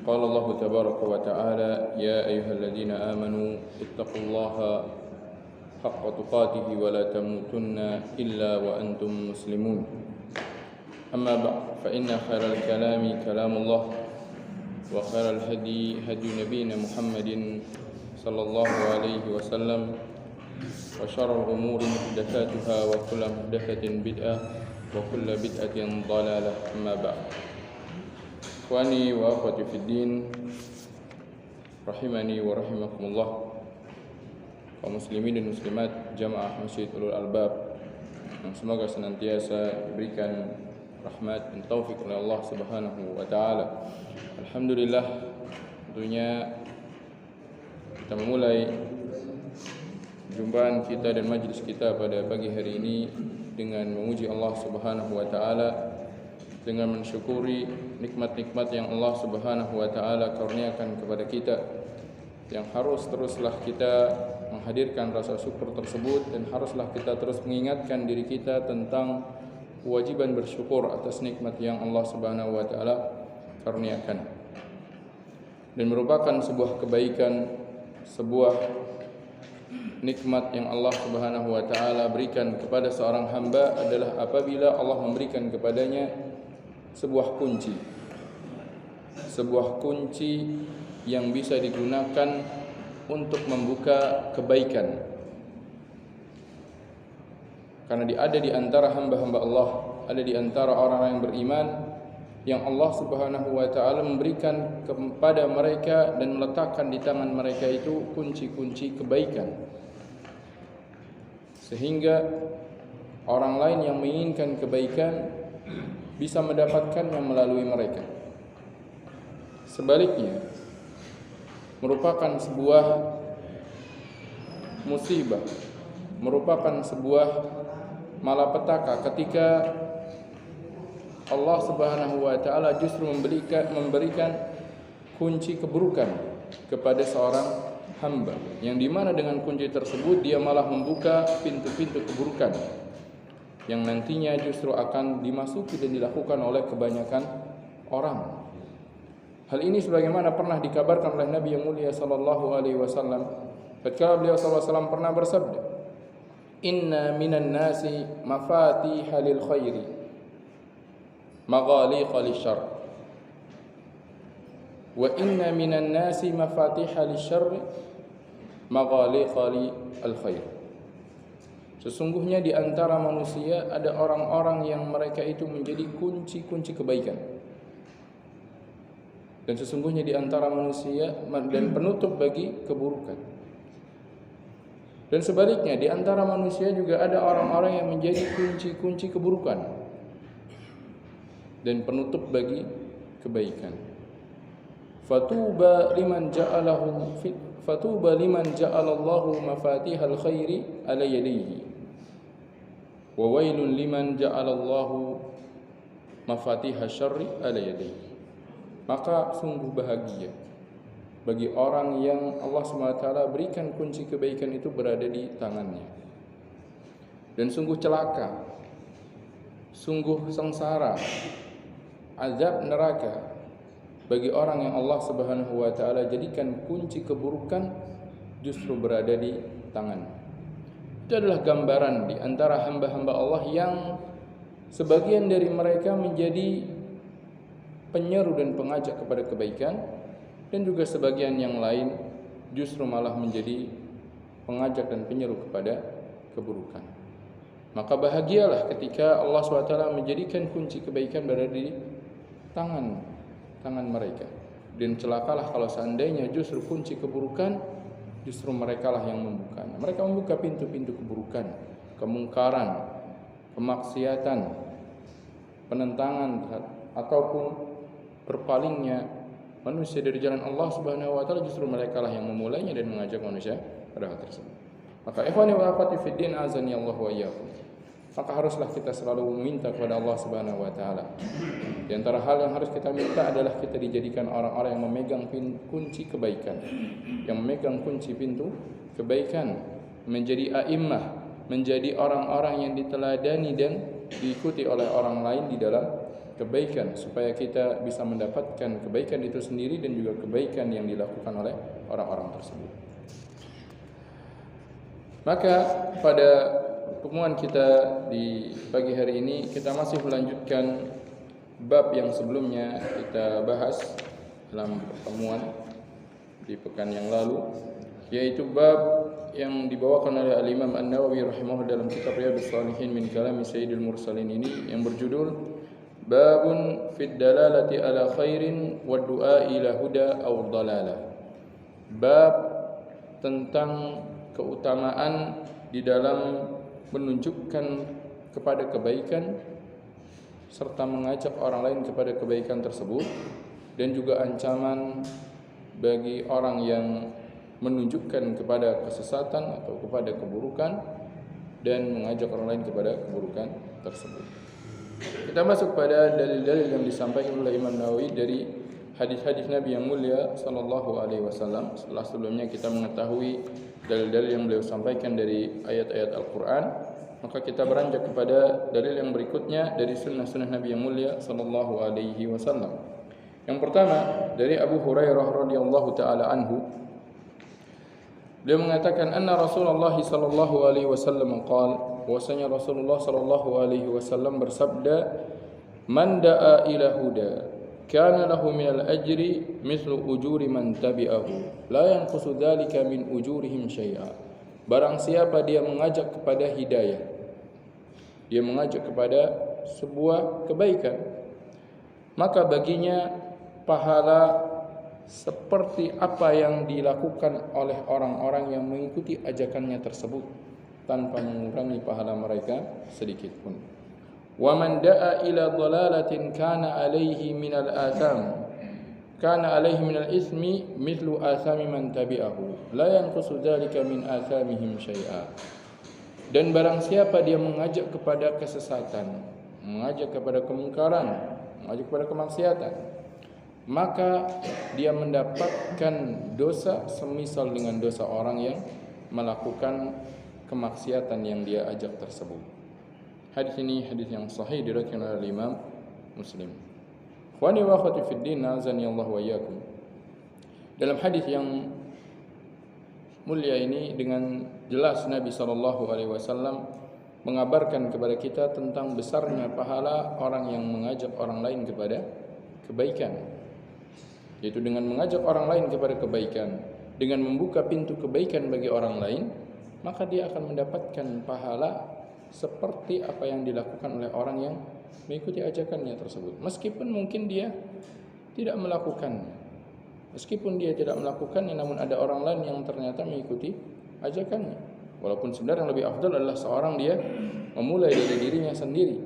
قال الله تبارك وتعالى يا أيها الذين آمنوا اتقوا الله حق تقاته ولا تموتن إلا وأنتم مسلمون أما بعد فإن خير الكلام كلام الله وخير الهدي هدي نبينا محمد صلى الله عليه وسلم وشر الأمور محدثاتها وكل محدثة بدعة وكل بدعة ضلالة أما بعد Ikhwani wa akhwati fid din rahimani wa rahimakumullah, kaum muslimin dan muslimat jamaah Masjid Ulul Albab yang semoga senantiasa diberikan rahmat dan taufik oleh Allah Subhanahu wa taala. Alhamdulillah, tentunya kita memulai jumpaan kita dan majlis kita pada pagi hari ini dengan memuji Allah Subhanahu wa taala, dengan mensyukuri nikmat-nikmat yang Allah Subhanahu wa taala karuniakan kepada kita, yang harus teruslah kita menghadirkan rasa syukur tersebut dan haruslah kita terus mengingatkan diri kita tentang kewajiban bersyukur atas nikmat yang Allah Subhanahu wa taala karuniakan. Dan merupakan sebuah kebaikan, sebuah nikmat yang Allah Subhanahu wa taala berikan kepada seorang hamba adalah apabila Allah memberikan kepadanya sebuah kunci yang bisa digunakan untuk membuka kebaikan. Karena ada di antara hamba-hamba Allah, ada di antara orang-orang yang beriman yang Allah Subhanahu wa taala memberikan kepada mereka dan meletakkan di tangan mereka itu kunci-kunci kebaikan, sehingga orang lain yang menginginkan kebaikan bisa mendapatkannya melalui mereka. Sebaliknya, merupakan sebuah musibah, merupakan sebuah malapetaka ketika Allah Subhanahu wa taala justru memberikan kunci keburukan kepada seorang hamba, yang dimana dengan kunci tersebut dia malah membuka pintu-pintu keburukan yang nantinya justru akan dimasuki dan dilakukan oleh kebanyakan orang. Hal ini sebagaimana pernah dikabarkan oleh Nabi yang mulia sallallahu alaihi wasallam, ketika beliau sallallahu alaihi wasallam pernah bersabda, "Inna minan nasi mafatihal lil khairi, maghaliqal lisyarr. Wa inna minan nasi mafatihal lisyarr, maghaliqal khair." Sesungguhnya di antara manusia ada orang-orang yang mereka itu menjadi kunci-kunci kebaikan. Dan sesungguhnya di antara manusia dan penutup bagi keburukan. Dan sebaliknya di antara manusia juga ada orang-orang yang menjadi kunci-kunci keburukan dan penutup bagi kebaikan. Fatuba liman ja'alallahu mafatihal khairi ala yadihi, wa wailun liman ja'alallahu mafatihasy syarri ala yadihi. Maka sungguh bahagia bagi orang yang Allah SWT berikan kunci kebaikan itu berada di tangannya. Dan sungguh celaka, sungguh sengsara, azab neraka bagi orang yang Allah Subhanahu wa taala jadikan kunci keburukan justru berada di tangan. Itu adalah gambaran di antara hamba-hamba Allah yang sebagian dari mereka menjadi penyeru dan pengajak kepada kebaikan, dan juga sebagian yang lain justru malah menjadi pengajak dan penyeru kepada keburukan. Maka bahagialah ketika Allah SWT menjadikan kunci kebaikan berada di tangan mereka, dan celakalah kalau seandainya justru kunci keburukan justru merekalah yang membukanya. Mereka membuka pintu-pintu keburukan, kemungkaran, kemaksiatan, penentangan ataupun berpalingnya manusia dari jalan Allah Subhanahu wa taala, justru merekalah yang memulainya dan mengajak manusia pada hal tersebut. Maka ikhwani wa akhwati fid din azani Allah wa iyyakum, maka haruslah kita selalu meminta kepada Allah Subhanahu wa taala. Di antara hal yang harus kita minta adalah kita dijadikan orang-orang yang memegang kunci kebaikan, yang memegang kunci pintu kebaikan, menjadi a'immah, menjadi orang-orang yang diteladani dan diikuti oleh orang lain di dalam kebaikan supaya kita bisa mendapatkan kebaikan itu sendiri dan juga kebaikan yang dilakukan oleh orang-orang tersebut. Maka pada pertemuan kita di pagi hari ini kita masih melanjutkan bab yang sebelumnya kita bahas dalam pertemuan di pekan yang lalu, yaitu bab yang dibawakan oleh Al-Imam An-Nawawi rahimahullah dalam kitab Riyadhus Shalihin min kalami Sayyidil Mursalin ini, yang berjudul Babun fid dalalati ala khairin wa du'a ila huda aw dalalah. Bab tentang keutamaan di dalam menunjukkan kepada kebaikan serta mengajak orang lain kepada kebaikan tersebut, dan juga ancaman bagi orang yang menunjukkan kepada kesesatan atau kepada keburukan dan mengajak orang lain kepada keburukan tersebut. Kita masuk pada dalil-dalil yang disampaikan oleh Imam Nawawi dari hadis-hadis Nabi yang mulia sallallahu alaihi wasallam. Setelah sebelumnya kita mengetahui dalil-dalil yang beliau sampaikan dari ayat-ayat Al-Qur'an, maka kita beranjak kepada dalil yang berikutnya dari sunnah-sunnah Nabi yang mulia sallallahu alaihi wasallam. Yang pertama dari Abu Hurairah radhiyallahu taala anhu, beliau mengatakan anna Rasulullah sallallahu alaihi wasallam qala, bahwasanya Rasulullah sallallahu alaihi wasallam bersabda, man da'a ila huda kana lahu minal ajri mithlu ujuri man tabi'ahu la yanqusu dzalika min ujurihim syai'a. Barang siapa dia mengajak kepada hidayah, dia mengajak kepada sebuah kebaikan, maka baginya pahala seperti apa yang dilakukan oleh orang-orang yang mengikuti ajakannya tersebut, tanpa mengurangi pahala mereka sedikit pun. Wa man da'a ila dhalalatin kana alaihi minal atham kana alaihi minal ismi mithlu athami man tabi'ahu la yanqusu dzalika min athamihim syai'a. Dan barang siapa dia mengajak kepada kesesatan, mengajak kepada kemungkaran, mengajak kepada kemaksiatan, maka dia mendapatkan dosa semisal dengan dosa orang yang melakukan kemaksiatan yang dia ajak tersebut. Hadis ini hadis yang sahih diriwayatkan oleh Imam Muslim. Ikhwani wa akhwati fid din, azani Allah wa iyyakum. Dalam hadis yang mulia ini dengan jelas Nabi sallallahu alaihi wasallam mengabarkan kepada kita tentang besarnya pahala orang yang mengajak orang lain kepada kebaikan, yaitu dengan mengajak orang lain kepada kebaikan, dengan membuka pintu kebaikan bagi orang lain, maka dia akan mendapatkan pahala seperti apa yang dilakukan oleh orang yang mengikuti ajakannya tersebut. Meskipun mungkin dia tidak melakukannya, meskipun dia tidak melakukannya, namun ada orang lain yang ternyata mengikuti ajakannya. Walaupun sebenarnya yang lebih afdal adalah seorang dia memulai dari dirinya sendiri,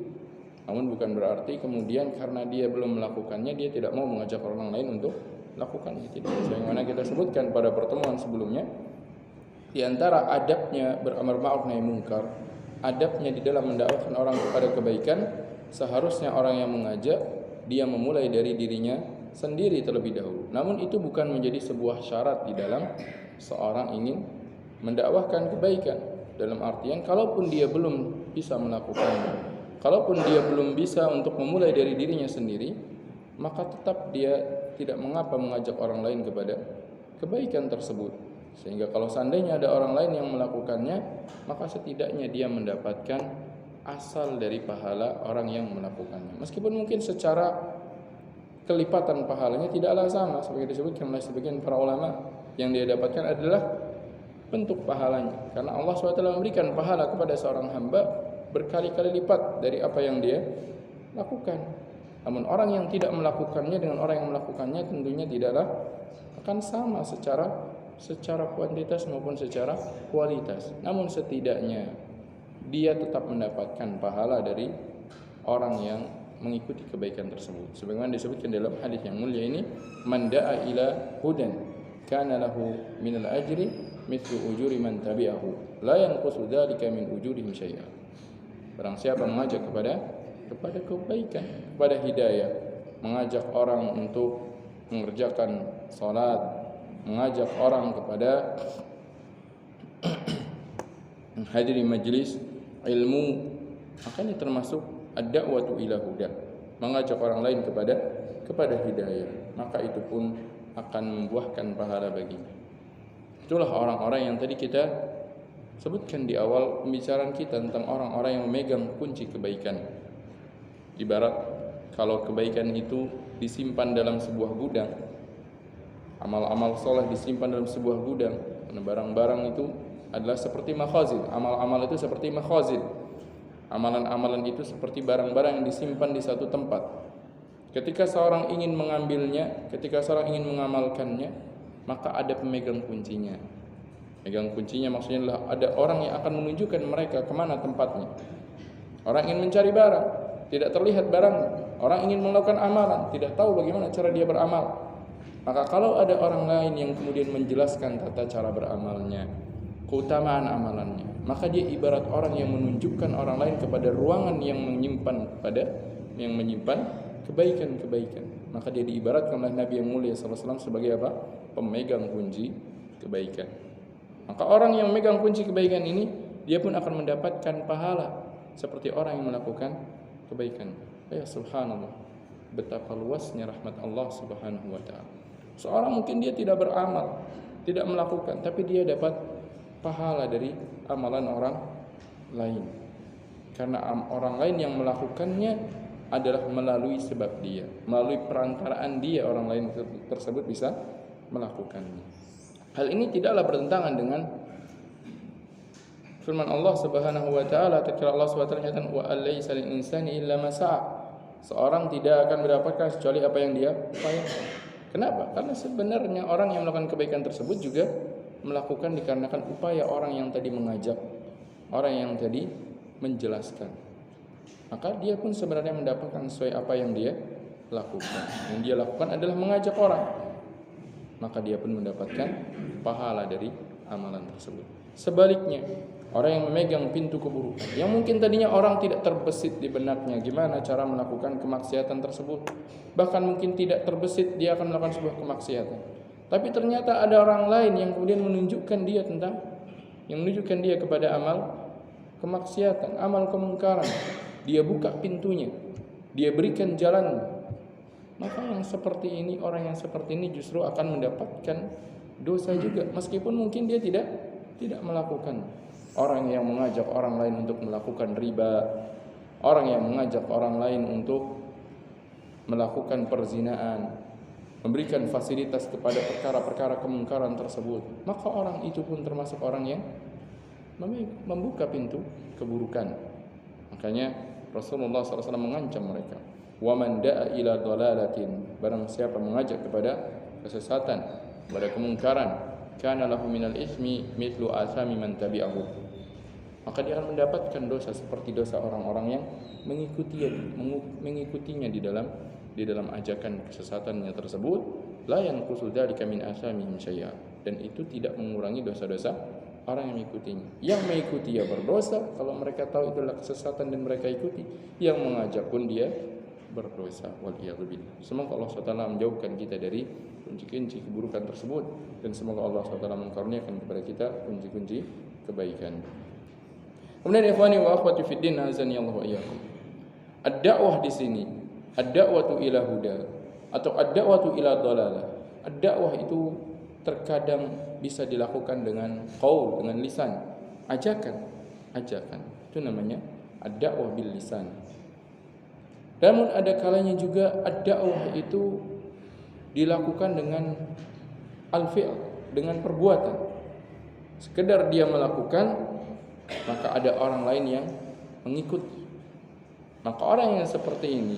namun bukan berarti kemudian karena dia belum melakukannya dia tidak mau mengajak orang lain untuk melakukannya. Tidak. Sebagaimana kita sebutkan pada pertemuan sebelumnya, di antara adabnya beramar ma'ruf nahi munkar, adabnya di dalam mendakwahkan orang kepada kebaikan, seharusnya orang yang mengajak dia memulai dari dirinya sendiri terlebih dahulu. Namun itu bukan menjadi sebuah syarat di dalam seorang ingin mendakwahkan kebaikan. Dalam artian kalaupun dia belum bisa melakukannya, kalaupun dia belum bisa untuk memulai dari dirinya sendiri, maka tetap dia tidak mengapa mengajak orang lain kepada kebaikan tersebut. Sehingga kalau seandainya ada orang lain yang melakukannya, maka setidaknya dia mendapatkan asal dari pahala orang yang melakukannya. Meskipun mungkin secara kelipatan pahalanya tidaklah sama, seperti disebutkan oleh sebagian para ulama, yang dia dapatkan adalah bentuk pahalanya. Karena Allah SWT memberikan pahala kepada seorang hamba berkali-kali lipat dari apa yang dia lakukan. Namun orang yang tidak melakukannya dengan orang yang melakukannya tentunya tidaklah akan sama secara kuantitas maupun secara kualitas. Namun setidaknya dia tetap mendapatkan pahala dari orang yang mengikuti kebaikan tersebut. Sebagaimana disebutkan dalam hadis yang mulia ini, man da'a ila hudan kana lahu minal ajri mithlu ujuri man tabi'ahu la yanqusu dzalika min ujurihim syai'a. Barang siapa mengajak kepada kebaikan, kepada hidayah, mengajak orang untuk mengerjakan salat, mengajak orang kepada menghadiri majlis ilmu, makanya termasuk ad-da'watu ila huda, mengajak orang lain kepada hidayah, maka itu pun akan membuahkan pahala baginya. Itulah orang-orang yang tadi kita sebutkan di awal pembicaraan kita tentang orang-orang yang memegang kunci kebaikan. Ibarat kalau kebaikan itu disimpan dalam sebuah gudang, amal-amal soleh disimpan dalam sebuah gudang, karena barang-barang itu adalah seperti makhazin. Amal-amal itu seperti makhazin. Amalan-amalan itu seperti barang-barang yang disimpan di satu tempat. Ketika seorang ingin mengambilnya, ketika seorang ingin mengamalkannya, maka ada pemegang kuncinya. Pegang kuncinya maksudnya adalah ada orang yang akan menunjukkan mereka kemana tempatnya. Orang ingin mencari barang, tidak terlihat barang. Orang ingin melakukan amalan, tidak tahu bagaimana cara dia beramal. Maka kalau ada orang lain yang kemudian menjelaskan tata cara beramalnya, keutamaan amalannya, maka dia ibarat orang yang menunjukkan orang lain kepada ruangan yang menyimpan kebaikan-kebaikan. Maka dia diibaratkan oleh Nabi yang mulia SAW sebagai apa? Pemegang kunci kebaikan. Maka orang yang memegang kunci kebaikan ini, dia pun akan mendapatkan pahala seperti orang yang melakukan kebaikan. Ya subhanallah, betapa luasnya rahmat Allah Subhanahu wa taala. Seorang mungkin dia tidak beramal, tidak melakukan, tapi dia dapat pahala dari amalan orang lain. Karena orang lain yang melakukannya adalah melalui sebab dia, melalui perantaraan dia orang lain tersebut bisa melakukannya. Hal ini tidaklah bertentangan dengan firman Allah Subhanahu wa taala. Tatkala Allah Subhanahu wa taala menyatakan wa alaysa lil insani illa ma sa'a. Seorang tidak akan mendapatkan kecuali apa yang dia upayakan. Kenapa? Karena sebenarnya orang yang melakukan kebaikan tersebut juga melakukan dikarenakan upaya orang yang tadi mengajak, orang yang tadi menjelaskan. Maka dia pun sebenarnya mendapatkan sesuai apa yang dia lakukan. Yang dia lakukan adalah mengajak orang. Maka dia pun mendapatkan pahala dari amalan tersebut. Sebaliknya, orang yang memegang pintu keburukan, yang mungkin tadinya orang tidak terbesit di benaknya gimana cara melakukan kemaksiatan tersebut, bahkan mungkin tidak terbesit dia akan melakukan sebuah kemaksiatan, tapi ternyata ada orang lain yang kemudian menunjukkan dia kepada amal kemaksiatan, amal kemungkaran. Dia buka pintunya, dia berikan jalan. Maka yang seperti ini, orang yang seperti ini justru akan mendapatkan dosa juga, meskipun mungkin dia tidak melakukan. Orang yang mengajak orang lain untuk melakukan riba, orang yang mengajak orang lain untuk melakukan perzinaan, memberikan fasilitas kepada perkara-perkara kemungkaran tersebut, maka orang itu pun termasuk orang yang membuka pintu keburukan. Makanya Rasulullah SAW mengancam mereka, wa man da'a ila dhalalatin, barang siapa mengajak kepada kesesatan, kepada kemungkaran, kana lahu minal ismi mithlu athami man tabi'ahu, maka dia akan mendapatkan dosa seperti dosa orang-orang yang mengikutinya di dalam ajakan kesesatannya tersebut. La yanqusu dzalika min athamihim syai'a, dan itu tidak mengurangi dosa-dosa orang yang mengikutinya. Yang mengikuti ya berdosa kalau mereka tahu itulah kesesatan dan mereka ikuti. Yang mengajak pun dia berdosa. Waliyadzubillah. Semoga Allah SWT menjauhkan kita dari kunci-kunci keburukan tersebut, dan semoga Allah SWT mengkaruniakan kepada kita kunci-kunci kebaikan. Kemudian ikhwani wa akhwati fid din, azani Allah wa iyyakum. Ad-da'wah di sini, ad-da'watu ila huda atau ad-da'watu ila dhalalah. Ad-da'wah itu terkadang bisa dilakukan dengan qaul, dengan lisan, ajakan. Itu namanya ad-da'wah bil lisan. Namun ada kalanya juga ad-da'wah itu dilakukan dengan al-fi'l, dengan perbuatan. Sekedar dia melakukan, maka ada orang lain yang mengikuti. Maka orang yang seperti ini,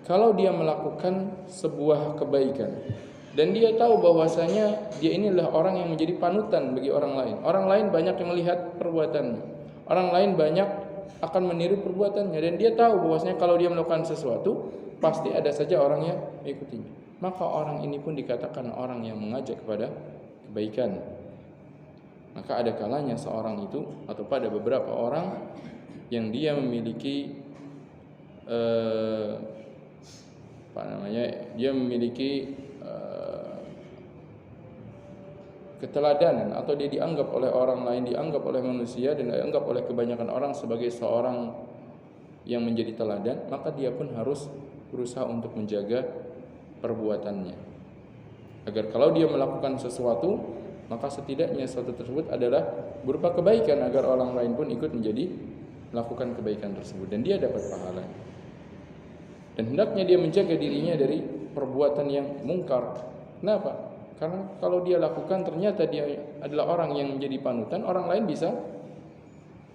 kalau dia melakukan sebuah kebaikan dan dia tahu bahwasanya dia ini adalah orang yang menjadi panutan bagi orang lain. Orang lain banyak yang melihat perbuatannya. Orang lain banyak akan meniru perbuatannya, dan dia tahu bahwasanya kalau dia melakukan sesuatu pasti ada saja orang yang mengikutinya. Maka orang ini pun dikatakan orang yang mengajak kepada kebaikan. Maka ada kalanya seorang itu, atau pada beberapa orang yang dia memiliki dia memiliki keteladanan, atau dia dianggap oleh orang lain, dianggap oleh manusia, dan dianggap oleh kebanyakan orang sebagai seorang yang menjadi teladan, maka dia pun harus berusaha untuk menjaga perbuatannya, agar kalau dia melakukan sesuatu, maka setidaknya sesuatu tersebut adalah berupa kebaikan, agar orang lain pun ikut menjadi melakukan kebaikan tersebut dan dia dapat pahala. Dan hendaknya dia menjaga dirinya dari perbuatan yang mungkar. Kenapa? Karena kalau dia lakukan ternyata dia adalah orang yang menjadi panutan, orang lain bisa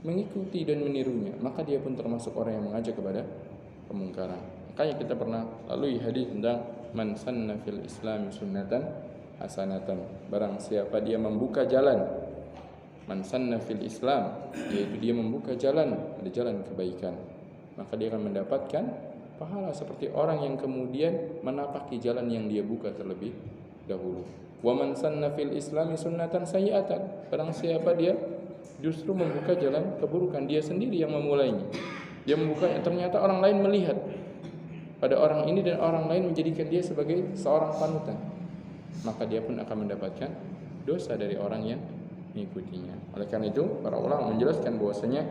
mengikuti dan menirunya, maka dia pun termasuk orang yang mengajak kepada kemungkaran. Makanya kita pernah lalui hadis tentang man sanna fil Islam sunnatan hasanatan. Barang siapa dia membuka jalan, man sanna fil Islam, yaitu dia membuka jalan, ada jalan kebaikan, maka dia akan mendapatkan pahala seperti orang yang kemudian menapaki jalan yang dia buka terlebih dahulu. Wa man sanna fil Islami sunnatan sayyi'atan. Barang siapa dia justru membuka jalan keburukan, dia sendiri yang memulainya. Dia membukanya, ternyata orang lain melihat pada orang ini dan orang lain menjadikan dia sebagai seorang panutan, maka dia pun akan mendapatkan dosa dari orang yang mengikutinya. Oleh karena itu, para ulama menjelaskan bahwasanya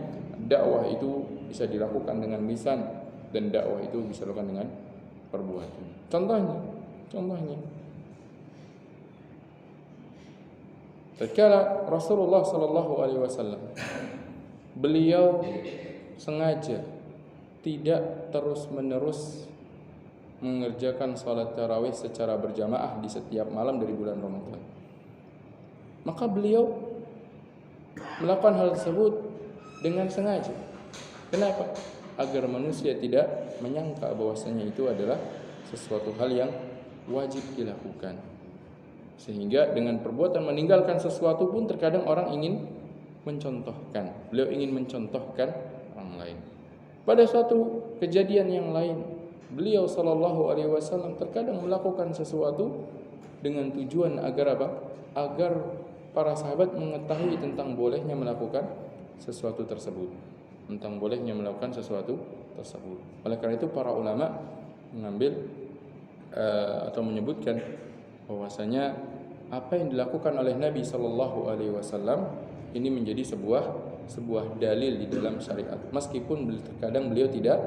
dakwah itu bisa dilakukan dengan lisan dan dakwah itu bisa dilakukan dengan perbuatan. Contohnya tatkala Rasulullah sallallahu alaihi wasallam beliau sengaja tidak terus-menerus mengerjakan salat tarawih secara berjamaah di setiap malam dari bulan Ramadan. Maka beliau melakukan hal tersebut dengan sengaja. Kenapa? Agar manusia tidak menyangka bahwasanya itu adalah sesuatu hal yang wajib dilakukan. Sehingga dengan perbuatan meninggalkan sesuatu pun terkadang orang ingin mencontohkan. Beliau ingin mencontohkan orang lain. Pada suatu kejadian yang lain, beliau sallallahu alaihi wasallam terkadang melakukan sesuatu dengan tujuan agar apa? Agar para sahabat mengetahui tentang bolehnya melakukan sesuatu tersebut. Tentang bolehnya melakukan sesuatu tersebut. Oleh karena itu para ulama mengambil atau menyebutkan bahwasanya apa yang dilakukan oleh Nabi sallallahu alaihi wasallam ini menjadi sebuah dalil di dalam syariat, meskipun terkadang beliau tidak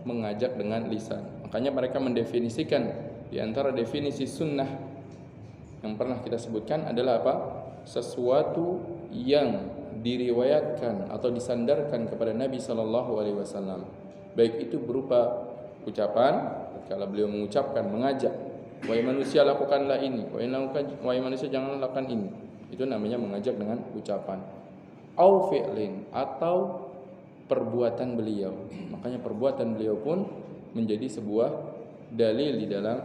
mengajak dengan lisan. Makanya mereka mendefinisikan di antara definisi sunnah yang pernah kita sebutkan adalah apa? Sesuatu yang diriwayatkan atau disandarkan kepada Nabi sallallahu alaihi wasallam, baik itu berupa ucapan, kalau beliau mengucapkan, mengajak, wahai manusia lakukanlah ini, wahai manusia jangan lakukan ini, itu namanya mengajak dengan ucapan. Au fi'lin, atau perbuatan beliau. Makanya perbuatan beliau pun menjadi sebuah dalil di dalam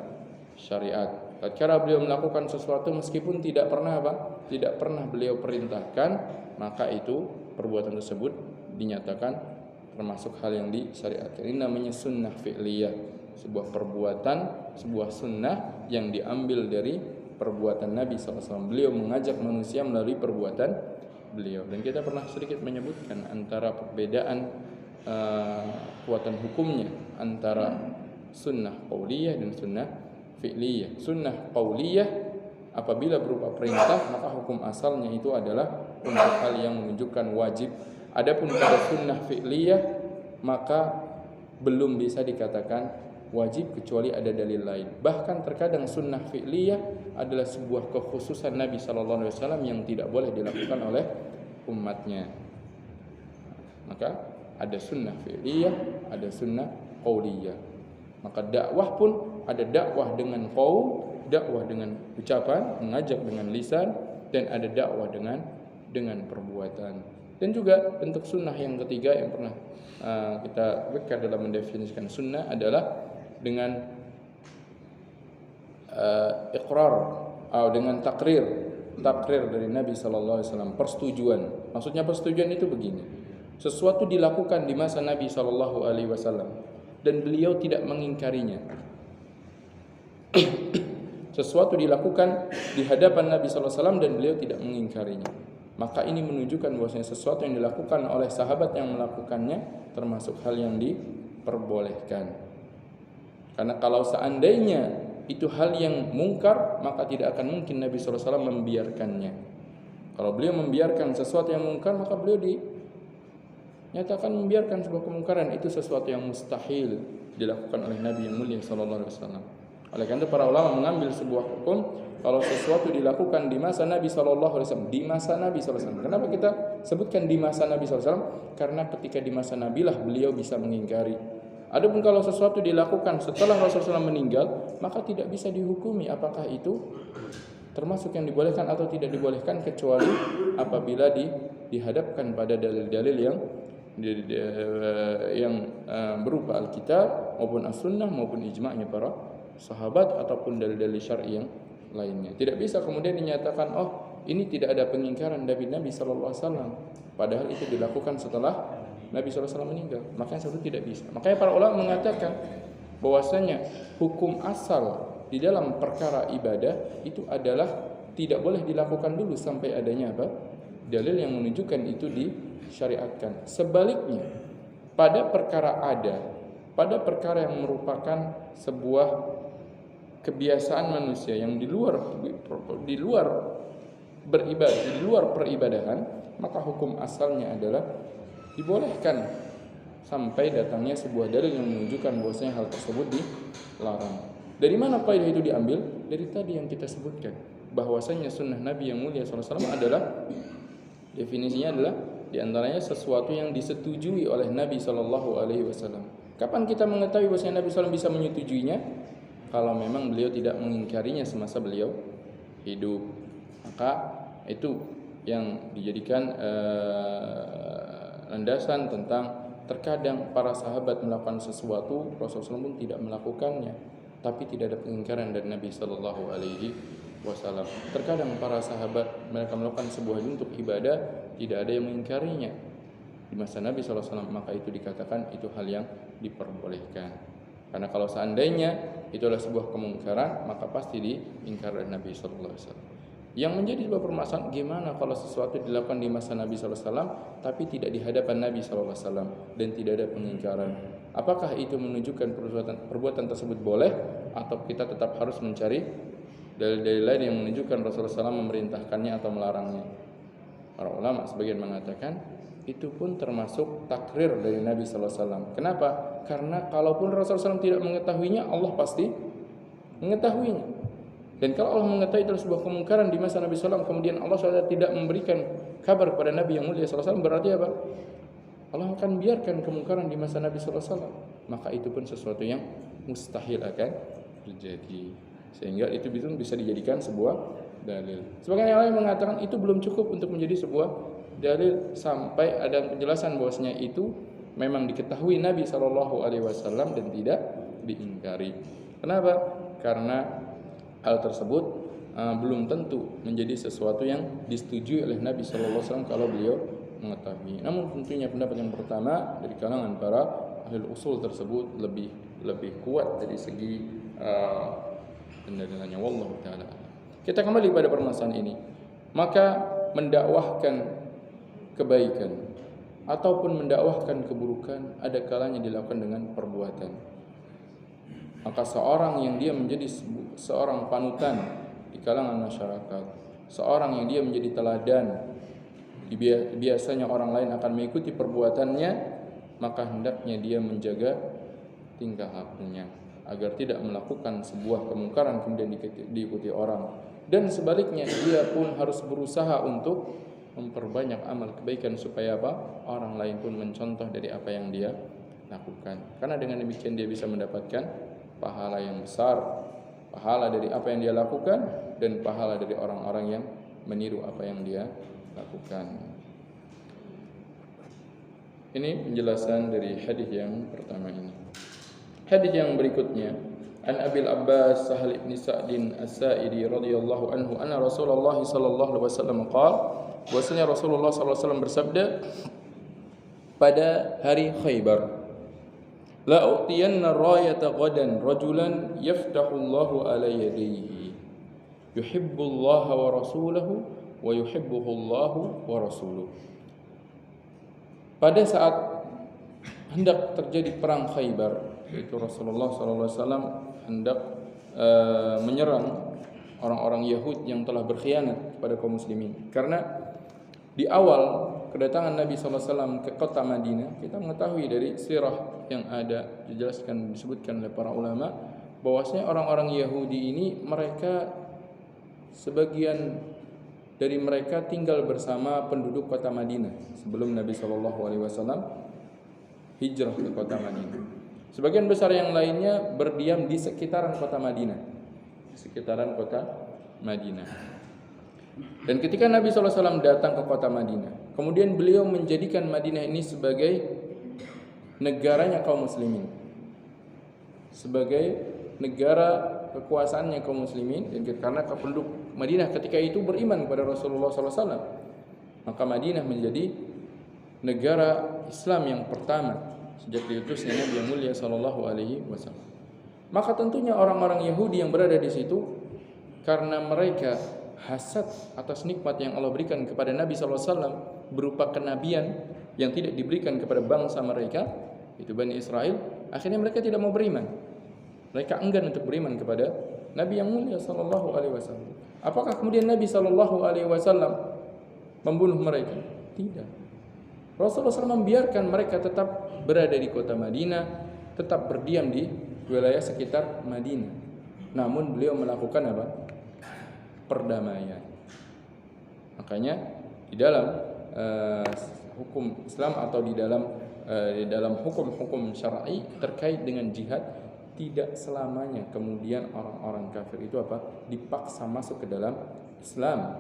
syariat. Tatkala beliau melakukan sesuatu meskipun tidak pernah beliau perintahkan, maka itu perbuatan tersebut dinyatakan termasuk hal yang disyariatkan. Ini namanya sunnah fi'liyah, sebuah perbuatan, sebuah sunnah yang diambil dari perbuatan Nabi SAW. Beliau mengajak manusia melalui perbuatan beliau. Dan kita pernah sedikit menyebutkan antara perbedaan kekuatan hukumnya antara sunnah qauliyah dan sunnah fi'liyah. Sunnah qauliyah apabila berupa perintah, maka hukum asalnya itu adalah untuk hal yang menunjukkan wajib. Adapun pada sunnah fi'liyah, maka belum bisa dikatakan wajib kecuali ada dalil lain. Bahkan terkadang sunnah fi'liyah adalah sebuah kekhususan Nabi sallallahu alaihi wasallam yang tidak boleh dilakukan oleh umatnya. Maka ada sunnah fi'liyah, ada sunnah qauliyah. Maka dakwah pun ada dakwah dengan qaul, dakwah dengan ucapan, mengajak dengan lisan, dan ada dakwah dengan perbuatan. Dan juga bentuk sunnah yang ketiga yang pernah kita bekal dalam mendefinisikan sunnah adalah dengan iqrar atau dengan takrir dari Nabi sallallahu alaihi wasallam, persetujuan. Maksudnya persetujuan itu begini. Sesuatu dilakukan di masa Nabi sallallahu alaihi wasallam dan beliau tidak mengingkarinya. Sesuatu dilakukan di hadapan Nabi sallallahu alaihi wasallam dan beliau tidak mengingkarinya. Maka ini menunjukkan bahwasanya sesuatu yang dilakukan oleh sahabat yang melakukannya termasuk hal yang diperbolehkan. Karena kalau seandainya itu hal yang mungkar, maka tidak akan mungkin Nabi sallallahu alaihi wasallam membiarkannya. Kalau beliau membiarkan sesuatu yang mungkar, maka beliau dinyatakan membiarkan sebuah kemungkaran, itu sesuatu yang mustahil. dilakukan oleh Nabi yang mulia sallallahu alaihi wasallam. Oleh karena itu para ulama mengambil sebuah hukum kalau sesuatu dilakukan di masa Nabi sallallahu alaihi wasallam, di masa Nabi sallallahu alaihi wasallam. Kenapa kita sebutkan di masa Nabi sallallahu alaihi wasallam? Karena ketika di masa Nabi lah beliau bisa mengingkari. Adapun kalau sesuatu dilakukan setelah Rasulullah SAW meninggal, maka tidak bisa dihukumi apakah itu termasuk yang dibolehkan atau tidak dibolehkan, kecuali apabila dihadapkan pada dalil-dalil yang berupa Alkitab maupun As-Sunnah maupun ijma'nya para sahabat ataupun dalil-dalil syar'i yang lainnya. Tidak bisa kemudian dinyatakan ini tidak ada pengingkaran dari Nabi sallallahu alaihi wasallam, padahal itu dilakukan setelah Nabi sallallahu alaihi wasallam meninggal. Makanya itu tidak bisa. Makanya para ulama mengatakan bahwasanya hukum asal di dalam perkara ibadah itu adalah tidak boleh dilakukan dulu sampai adanya dalil yang menunjukkan itu disyariatkan. Sebaliknya, pada perkara perkara yang merupakan sebuah kebiasaan manusia yang di luar beribadah, di luar peribadahan, maka hukum asalnya adalah dibolehkan sampai datangnya sebuah dalil yang menunjukkan bahwasanya hal tersebut dilarang. Dari mana faedah itu diambil? Dari tadi yang kita sebutkan, bahwasanya sunnah Nabi yang mulia SAW adalah, definisinya adalah diantaranya sesuatu yang disetujui oleh Nabi SAW. Kapan kita mengetahui bahwasanya Nabi SAW bisa menyetujuinya? Kalau memang beliau tidak mengingkarinya semasa beliau hidup, maka itu yang dijadikan landasan tentang terkadang para sahabat melakukan sesuatu, Rasulullah pun tidak melakukannya, tapi tidak ada pengingkaran dari Nabi Sallallahu Alaihi Wasallam. Terkadang para sahabat mereka melakukan sebuah bentuk ibadah, tidak ada yang mengingkarinya di masa Nabi Sallallahu Alaihi Wasallam, maka itu dikatakan itu hal yang diperbolehkan. Karena kalau seandainya itu adalah sebuah kemungkaran, maka pasti diingkar oleh Nabi Sallallahu Alaihi Wasallam. Yang menjadi sebuah permasalahan, gimana kalau sesuatu dilakukan di masa Nabi Sallallahu Alaihi Wasallam tapi tidak di hadapan Nabi Sallallahu Alaihi Wasallam dan tidak ada pengingkaran? Apakah itu menunjukkan perbuatan tersebut boleh, atau kita tetap harus mencari dalil-dalil lain yang menunjukkan Rasulullah SAW memerintahkannya atau melarangnya? Para ulama sebagian mengatakan itu pun termasuk takrir dari Nabi Sallallahu Alaihi Wasallam. Kenapa? Karena kalaupun Rasulullah SAW tidak mengetahuinya, Allah pasti mengetahuinya. Dan kalau Allah mengetahui itu sebuah kemungkaran di masa Nabi SAW, kemudian Allah SWT tidak memberikan kabar kepada Nabi yang mulia SAW, berarti apa? Allah akan biarkan kemungkaran di masa Nabi SAW. Maka itu pun sesuatu yang mustahil akan terjadi. Sehingga itu bisa dijadikan sebuah dalil. Sebagian yang lain mengatakan itu belum cukup untuk menjadi sebuah dalil sampai ada penjelasan bahwasanya itu memang diketahui Nabi SAW dan tidak diingkari. Kenapa? Karena hal tersebut belum tentu menjadi sesuatu yang disetujui oleh Nabi SAW kalau beliau mengetahui. Namun tentunya pendapat yang pertama dari kalangan para ahli usul tersebut lebih kuat dari segi pendalilannya. Wallahu taala. Kita kembali pada permasalahan ini. Maka mendakwahkan kebaikan ataupun mendakwahkan keburukan ada kalanya dilakukan dengan perbuatan. Maka seorang yang dia menjadi seorang panutan di kalangan masyarakat, seorang yang dia menjadi teladan, biasanya orang lain akan mengikuti perbuatannya, maka hendaknya dia menjaga tingkah lakunya agar tidak melakukan sebuah kemungkaran kemudian diikuti orang. Dan sebaliknya dia pun harus berusaha untuk memperbanyak amal kebaikan supaya orang lain pun mencontoh dari apa yang dia lakukan. Karena dengan demikian dia bisa mendapatkan pahala yang besar, pahala dari apa yang dia lakukan dan pahala dari orang-orang yang meniru apa yang dia lakukan. Ini penjelasan dari hadis yang pertama ini. Hadis yang berikutnya, An Abil Abbas Sahal ibn Sa'din As-Sa'idi radhiyallahu anhu anna Rasulullah sallallahu alaihi wasallam qala, bahwasanya Rasulullah sallallahu alaihi wasallam bersabda pada hari Khaybar, la u'tiyanna rayata ghadan rajulan yaftahu Allahu ala yadayhi yuhibbu Allah wa rasuluhu wa yuhibbuhu Allah wa rasuluhu. Pada saat hendak terjadi perang Khaybar, yaitu Rasulullah SAW hendak menyerang orang-orang Yahudi yang telah berkhianat kepada kaum muslimin. Karena di awal kedatangan Nabi SAW ke kota Madinah, kita mengetahui dari sirah yang ada dijelaskan, disebutkan oleh para ulama bahwasanya orang-orang Yahudi ini mereka sebagian dari mereka tinggal bersama penduduk kota Madinah sebelum Nabi SAW hijrah ke kota Madinah. Sebagian besar yang lainnya berdiam di sekitaran kota Madinah, Dan ketika Nabi SAW datang ke kota Madinah, kemudian beliau menjadikan Madinah ini sebagai negaranya kaum muslimin, sebagai negara kekuasaannya kaum muslimin. Dan karena penduduk Madinah ketika itu beriman kepada Rasulullah SAW, maka Madinah menjadi negara Islam yang pertama sejak diutusnya Nabi yang mulia SAW. Maka tentunya orang-orang Yahudi yang berada di situ, karena mereka hasad atas nikmat yang Allah berikan kepada Nabi SAW berupa kenabian yang tidak diberikan kepada bangsa mereka, itu Bani Israel, akhirnya mereka tidak mau beriman. Mereka enggan untuk beriman kepada Nabi yang mulia SAW. Apakah kemudian Nabi SAW membunuh mereka? Tidak. Rasulullah SAW membiarkan mereka tetap berada di kota Madinah, tetap berdiam di wilayah sekitar Madinah. Namun beliau melakukan apa? Perdamaian. Makanya di dalam hukum Islam atau di dalam hukum-hukum syar'i terkait dengan jihad, tidak selamanya kemudian orang-orang kafir itu dipaksa masuk ke dalam Islam.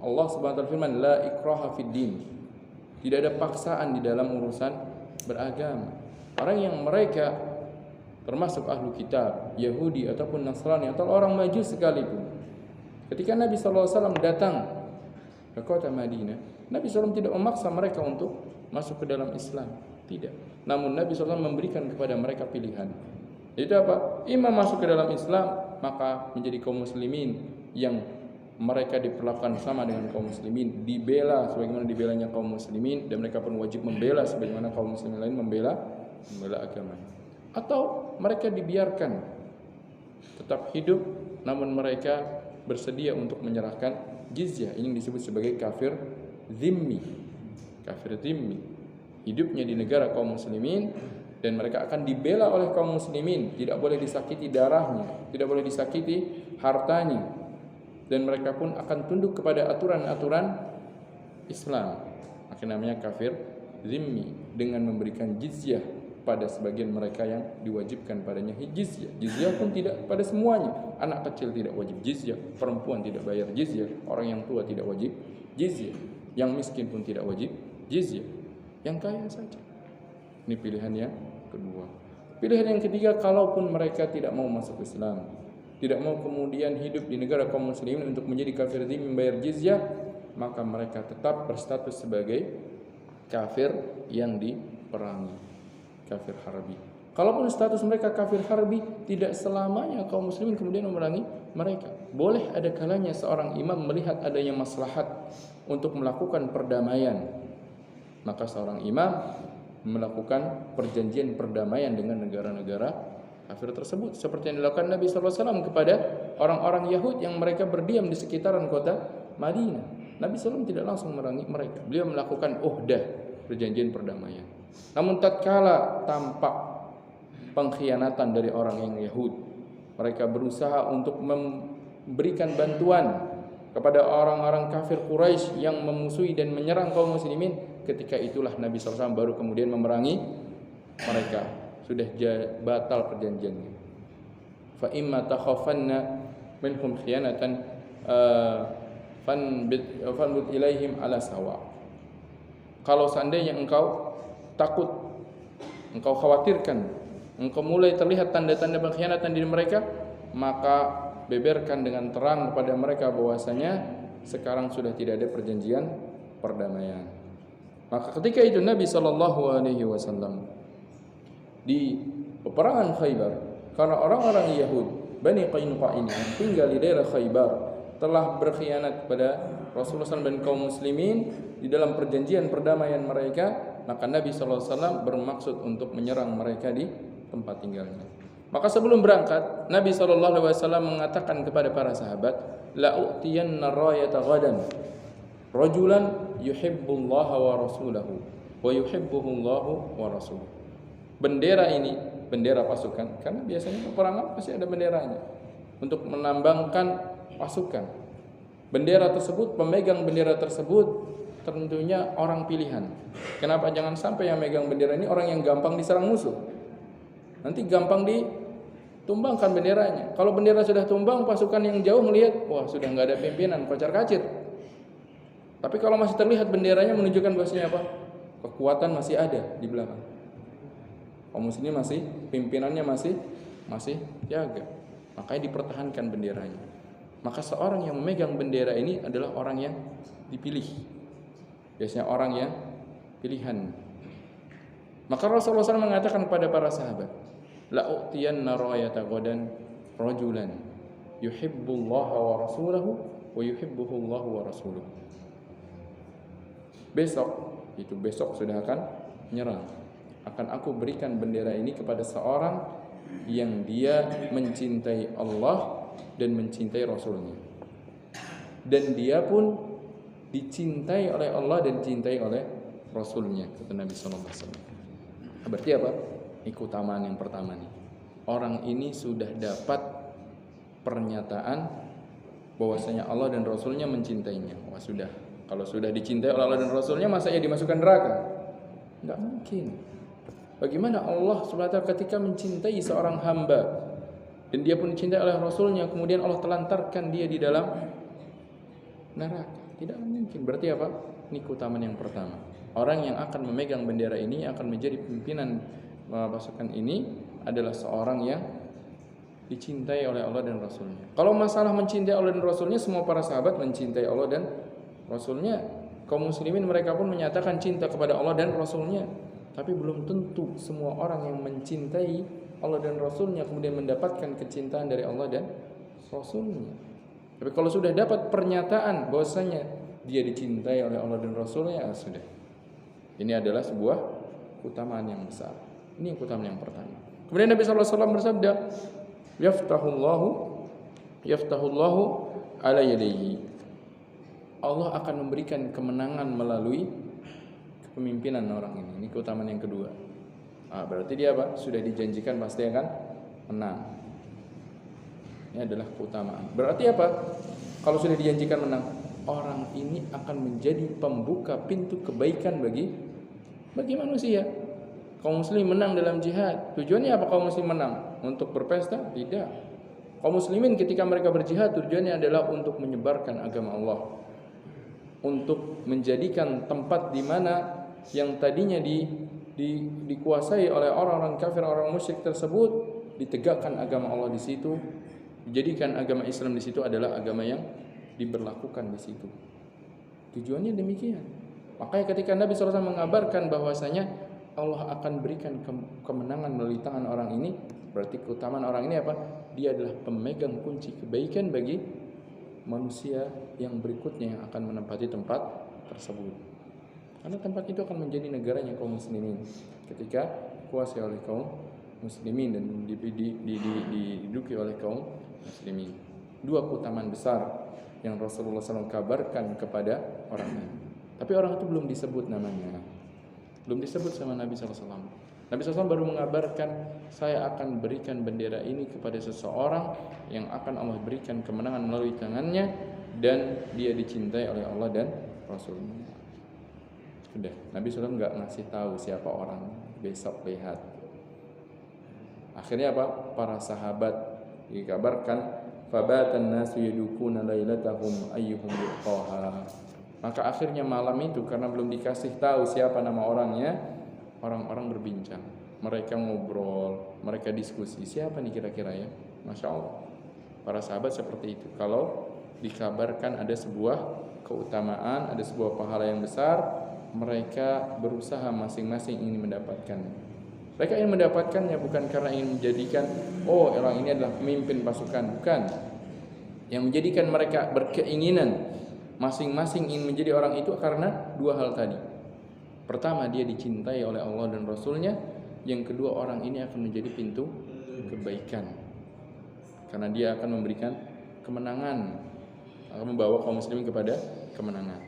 Allah Subhanahu wa taala firman, la ikraha fid din. Tidak ada paksaan di dalam urusan beragama. Orang yang mereka termasuk ahlu kitab, Yahudi ataupun Nasrani atau orang Majus sekalipun, ketika Nabi SAW datang ke kota Madinah, Nabi SAW tidak memaksa mereka untuk masuk ke dalam Islam. Tidak. Namun Nabi SAW memberikan kepada mereka pilihan. Itu apa? Imam masuk ke dalam Islam, maka menjadi kaum muslimin yang mereka diperlakukan sama dengan kaum muslimin, dibela sebagaimana dibelanya kaum muslimin, dan mereka pun wajib membela sebagaimana kaum muslimin lain membela agama. Atau mereka dibiarkan tetap hidup, namun mereka bersedia untuk menyerahkan jizyah. Ini disebut sebagai kafir zimmi. Kafir zimmi, hidupnya di negara kaum muslimin dan mereka akan dibela oleh kaum muslimin, tidak boleh disakiti darahnya, tidak boleh disakiti hartanya, dan mereka pun akan tunduk kepada aturan-aturan Islam. Maka namanya kafir zimmi, dengan memberikan jizyah pada sebagian mereka yang diwajibkan padanya jizyah. Jizyah pun tidak pada semuanya. Anak kecil tidak wajib jizyah, perempuan tidak bayar jizyah, orang yang tua tidak wajib jizyah, yang miskin pun tidak wajib jizyah, yang kaya saja. Ini pilihan yang kedua. Pilihan yang ketiga, kalaupun mereka tidak mau masuk Islam, tidak mau kemudian hidup di negara kaum muslimin untuk menjadi kafir zimmi membayar jizyah, maka mereka tetap berstatus sebagai kafir yang diperangi, kafir harbi. Kalaupun status mereka kafir harbi, tidak selamanya kaum muslimin kemudian memerangi mereka. Boleh ada kalanya seorang imam melihat adanya maslahat untuk melakukan perdamaian, maka seorang imam melakukan perjanjian perdamaian dengan negara-negara kafir tersebut, seperti yang dilakukan Nabi SAW kepada orang-orang Yahudi yang mereka berdiam di sekitaran kota Madinah. Nabi SAW tidak langsung memerangi mereka, beliau melakukan uhdah, perjanjian perdamaian. Namun tatkala tampak pengkhianatan dari orang yang Yahudi, mereka berusaha untuk memberikan bantuan kepada orang-orang kafir Quraisy yang memusuhi dan menyerang kaum muslimin. Ketika itulah Nabi SAW baru kemudian memerangi mereka. Sudah batal perjanjiannya. Fa imma takhafanna minhum khiyanatan fanbut ilaihim ala sawa. Kalau seandainya engkau takut, engkau khawatirkan, engkau mulai terlihat tanda-tanda pengkhianatan di mereka, maka beberkan dengan terang kepada mereka bahwasanya sekarang sudah tidak ada perjanjian perdamaian. Maka ketika itu Nabi SAW di peperangan Khaybar, karena orang-orang Yahudi Bani Qainuqa ini yang tinggal di daerah Khaybar telah berkhianat pada Rasulullah SAW dan kaum muslimin di dalam perjanjian perdamaian mereka, maka Nabi SAW bermaksud untuk menyerang mereka di tempat tinggalnya. Maka sebelum berangkat, Nabi SAW mengatakan kepada para sahabat, la u'tiyanna rayata ghadan rajulan yuhibbullaha wa rasulahu wa yuhibbuhullahu wa rasuluhu. bendera ini, bendera pasukan, karena biasanya peperangan pasti ada benderanya untuk menambangkan pasukan. Bendera tersebut, pemegang bendera tersebut tentunya orang pilihan. Kenapa? Jangan sampai yang megang bendera ini orang yang gampang diserang musuh. Nanti gampang ditumbangkan benderanya. Kalau bendera sudah tumbang, pasukan yang jauh melihat, wah sudah nggak ada pimpinan, kocar-kacir. Tapi kalau masih terlihat benderanya menunjukkan bahwasanya apa? Kekuatan masih ada di belakang. Kaum muslimin masih, pimpinannya masih jaga. Makanya dipertahankan benderanya. Maka seorang yang memegang bendera ini adalah orang yang dipilih. Biasanya orang yang pilihan. Maka Rasulullah SAW mengatakan kepada para sahabat, la u'tiyanna rayata ghadan rajulan yuhibbullaha wa rasulahu wa yuhibbuhu Allah wa rasuluhu. Besok sudah akan menyerang. Akan aku berikan bendera ini kepada seorang yang dia mencintai Allah dan mencintai Rasulnya. Dan dia pun dicintai oleh Allah dan dicintai oleh Rasulnya, kata Nabi SAW. Berarti apa? Ini keutamaan yang pertama nih. Orang ini sudah dapat pernyataan bahwasanya Allah dan Rasulnya mencintainya. Wah sudah. Kalau sudah dicintai oleh Allah dan Rasulnya, masa ia dimasukkan neraka? Enggak mungkin. Bagaimana Allah SWT ketika mencintai seorang hamba dan dia pun dicintai oleh Rasulnya, kemudian Allah telantarkan dia di dalam neraka? Tidak mungkin. Berarti apa? Ini keutamaan yang pertama. Orang yang akan memegang bendera ini, akan menjadi pimpinan pasukan ini, adalah seorang yang dicintai oleh Allah dan Rasulnya. Kalau masalah mencintai Allah dan Rasulnya, semua para sahabat mencintai Allah dan Rasulnya. Kaum muslimin mereka pun menyatakan cinta kepada Allah dan Rasulnya. Tapi belum tentu semua orang yang mencintai Allah dan Rasulnya kemudian mendapatkan kecintaan dari Allah dan Rasulnya. Tapi kalau sudah dapat pernyataan bahwasanya dia dicintai oleh Allah dan Rasulnya, ya sudah. Ini adalah sebuah keutamaan yang besar. Ini keutamaan yang pertama. Kemudian Nabi SAW bersabda, Yaftahullahu ala yadayhi. Allah akan memberikan kemenangan melalui kepemimpinan orang ini. Ini keutamaan yang kedua. Berarti dia apa? Sudah dijanjikan pasti akan menang. Ini adalah keutamaan. Berarti apa? Kalau sudah dijanjikan menang, orang ini akan menjadi pembuka pintu kebaikan bagi manusia. Kaum muslim menang dalam jihad. Tujuannya apa kaum muslim menang? Untuk berpesta? Tidak. Kaum muslimin ketika mereka berjihad, tujuannya adalah untuk menyebarkan agama Allah, untuk menjadikan tempat di mana yang tadinya dikuasai oleh orang-orang kafir, orang musyrik tersebut, ditegakkan agama Allah di situ, dijadikan agama Islam di situ adalah agama yang diberlakukan di situ. Tujuannya demikian. Makanya ketika Nabi SAW mengabarkan bahwasanya Allah akan berikan kemenangan melalui tangan orang ini, berarti keutamaan orang ini apa? Dia adalah pemegang kunci kebaikan bagi manusia yang berikutnya yang akan menempati tempat tersebut. Karena tempat itu akan menjadi negaranya kaum muslimin ketika dikuasai oleh kaum muslimin dan diduduki oleh kaum muslimin. Dua keutamaan besar yang Rasulullah SAW kabarkan kepada orang ini. Tapi orang itu belum disebut namanya, belum disebut sama Nabi SAW. Nabi SAW baru mengabarkan, saya akan berikan bendera ini kepada seseorang yang akan Allah berikan kemenangan melalui tangannya, dan dia dicintai oleh Allah dan Rasulnya. Sudah, Nabi SAW nggak ngasih tahu siapa orang, besok lihat. Akhirnya apa? Para sahabat dikabarkan, fabatan nasu yadukuna lailatahum ayyuhum yuqaha. Maka akhirnya malam itu, karena belum dikasih tahu siapa nama orangnya, orang-orang berbincang, mereka ngobrol, mereka diskusi, siapa nih kira-kira ya? Masya Allah, para sahabat seperti itu. Kalau dikabarkan ada sebuah keutamaan, ada sebuah pahala yang besar, mereka berusaha masing-masing ingin mendapatkannya. Mereka ingin mendapatkannya bukan karena ingin menjadikan, oh orang ini adalah pemimpin pasukan, bukan. Yang menjadikan mereka berkeinginan masing-masing ingin menjadi orang itu karena dua hal tadi. Pertama, dia dicintai oleh Allah dan Rasulnya. Yang kedua, orang ini akan menjadi pintu kebaikan, karena dia akan memberikan kemenangan, akan membawa kaum muslimin kepada kemenangan.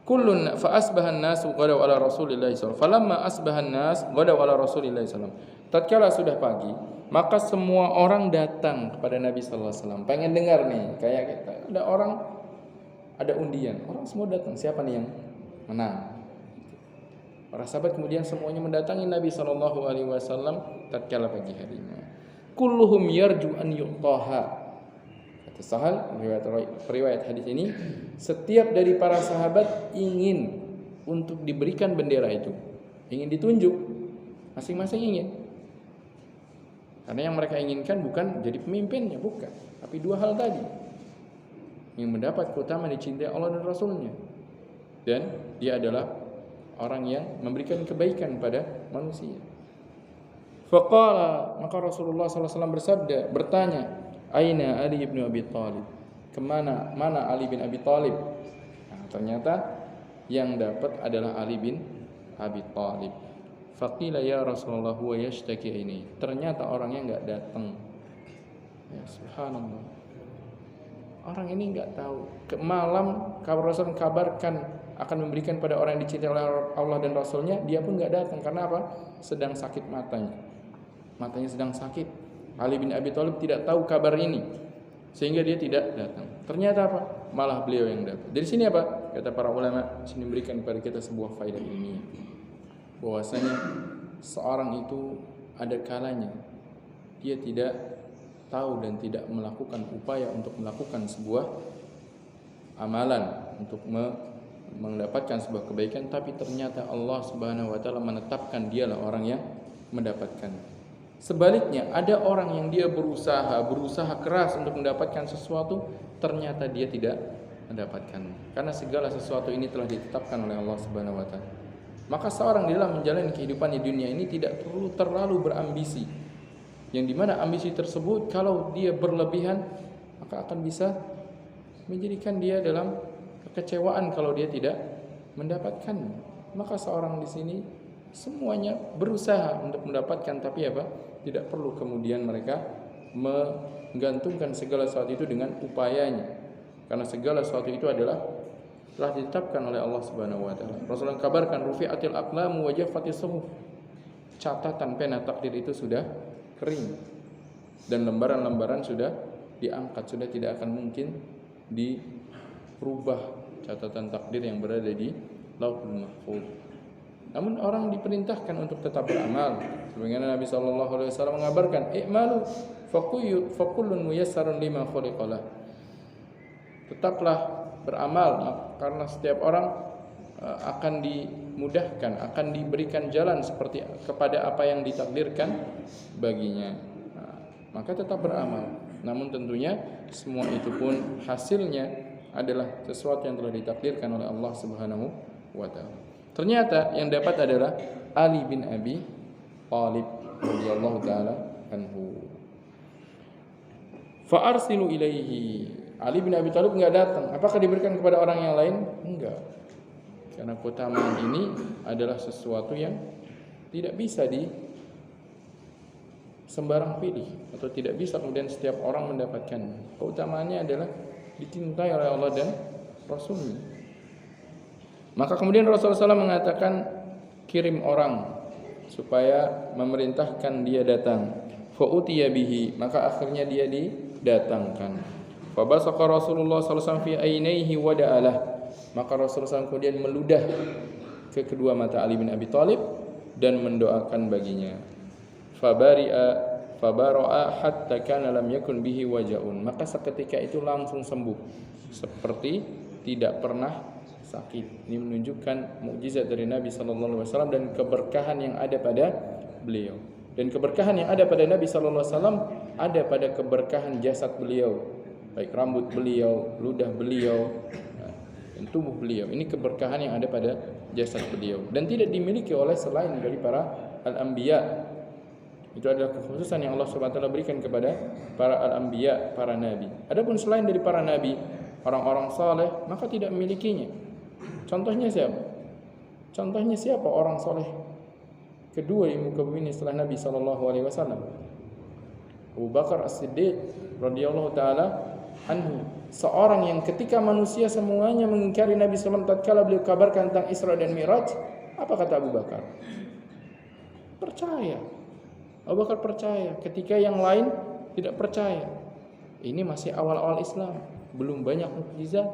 Kullun fa asbahan nasu ghadaw ala Rasulillah sallallahu alaihi wasallam. Falamma asbahan nas ghadaw ala Rasulillah sallallahu alaihi wasallam. Tatkala sudah pagi, maka semua orang datang kepada Nabi sallallahu alaihi wasallam. Pengen dengar nih, kayak kita ada orang, ada undian. Orang semua datang, siapa nih yang menang? Para sahabat kemudian semuanya mendatangi Nabi sallallahu alaihi wasallam tatkala pagi harinya. Kulluhum yarju an yu'taha. Kata Sahal, riwayat hadis ini, setiap dari para sahabat ingin untuk diberikan bendera itu, ingin ditunjuk, masing-masing ingin. Karena yang mereka inginkan bukan jadi pemimpinnya, bukan, tapi dua hal tadi. Yang mendapat keutamaan dicintai Allah dan Rasulnya, dan dia adalah orang yang memberikan kebaikan pada manusia. Faqala, maka Rasulullah SAW bersabda, bertanya, Aina Ali bin Abi Thalib? Mana Ali bin Abi Thalib? Nah, ternyata yang dapat adalah Ali bin Abi Thalib. Faqila ya Rasulullah huwa yashtaki ini. Ternyata orangnya enggak datang. Ya subhanallah. Orang ini enggak tahu. Malam Rasul kabarkan akan memberikan pada orang yang dicintai oleh Allah dan Rasulnya, dia pun enggak datang. Karena apa? Sedang sakit matanya. Matanya sedang sakit. Ali bin Abi Thalib tidak tahu kabar ini, sehingga dia tidak datang. Ternyata apa? Malah beliau yang datang. Dari sini apa? Kata para ulama, sini memberikan kepada kita sebuah faedah ilmiah, bahwasanya seorang itu ada kalanya dia tidak tahu dan tidak melakukan upaya untuk melakukan sebuah amalan untuk mendapatkan sebuah kebaikan, tapi ternyata Allah Subhanahu wa taala menetapkan dialah orang yang mendapatkan. Sebaliknya, ada orang yang dia berusaha keras untuk mendapatkan sesuatu, ternyata dia tidak mendapatkan. Karena segala sesuatu ini telah ditetapkan oleh Allah Subhanahu wa taala. Maka seorang dalam menjalani kehidupan di dunia ini tidak perlu terlalu berambisi. Yang dimana ambisi tersebut kalau dia berlebihan, maka akan bisa menjadikan dia dalam kekecewaan kalau dia tidak mendapatkan. Maka seorang di sini semuanya berusaha untuk mendapatkan, tapi apa? Tidak perlu kemudian mereka menggantungkan segala sesuatu itu dengan upayanya. Karena segala sesuatu itu adalah telah ditetapkan oleh Allah Subhanahu wa taala. Rasulullah kabarkan rufi'atil aqlamu wa jaffatis suhuf. Catatan pena takdir itu sudah kering dan lembaran-lembaran sudah diangkat, sudah tidak akan mungkin dirubah catatan takdir yang berada di Lauhul Mahfuz. Namun orang diperintahkan untuk tetap beramal. Sebagaimana Nabi sallallahu alaihi wasallam mengabarkan, "I'malu fakullun muyassarun lima khuliqalah." Tetaplah beramal karena setiap orang akan dimudahkan, akan diberikan jalan seperti kepada apa yang ditakdirkan baginya. Maka tetap beramal. Namun tentunya semua itu pun hasilnya adalah sesuatu yang telah ditakdirkan oleh Allah Subhanahu wa taala. Ternyata yang dapat adalah Ali bin Abi Thalib radhiyallahu taala anhu. Fa arsilu ilaihi. Ali bin Abi Thalib enggak datang. Apakah diberikan kepada orang yang lain? Enggak. Karena keutamaan ini adalah sesuatu yang tidak bisa sembarang pilih, atau tidak bisa kemudian setiap orang mendapatkan. Keutamaannya adalah dicintai oleh Allah dan Rasulnya. Maka kemudian Rasulullah SAW mengatakan, kirim orang supaya memerintahkan dia datang. Fa'utiya bihi, maka akhirnya dia didatangkan. Fabasaqa Rasulullah SAW fi ainaihi wa da'alah, maka Rasulullah SAW kemudian meludah ke kedua mata Ali bin Abi Thalib dan mendoakan baginya. Fabara'a hatta kana lam yakun bihi wajaun, maka seketika itu langsung sembuh seperti tidak pernah sakit. Ini menunjukkan mukjizat dari Nabi sallallahu alaihi wasallam dan keberkahan yang ada pada beliau. Dan keberkahan yang ada pada Nabi sallallahu alaihi wasallam ada pada keberkahan jasad beliau, baik rambut beliau, ludah beliau, dan tubuh beliau. Ini keberkahan yang ada pada jasad beliau dan tidak dimiliki oleh selain dari para al-anbiya. Itu adalah kekhususan yang Allah Subhanahu wa taala berikan kepada para al-anbiya, para nabi. Adapun selain dari para nabi, orang-orang saleh, maka tidak memilikinya. Contohnya siapa? Contohnya siapa orang soleh kedua di muka bumi ini setelah Nabi sallallahu alaihi wasallam? Abu Bakar As-Siddiq radhiyallahu taala anhu, seorang yang ketika manusia semuanya mengingkari Nabi SAW tatkala beliau kabarkan tentang Isra dan Mi'raj, apa kata Abu Bakar? Percaya. Abu Bakar percaya ketika yang lain tidak percaya. Ini masih awal-awal Islam, belum banyak mukjizat.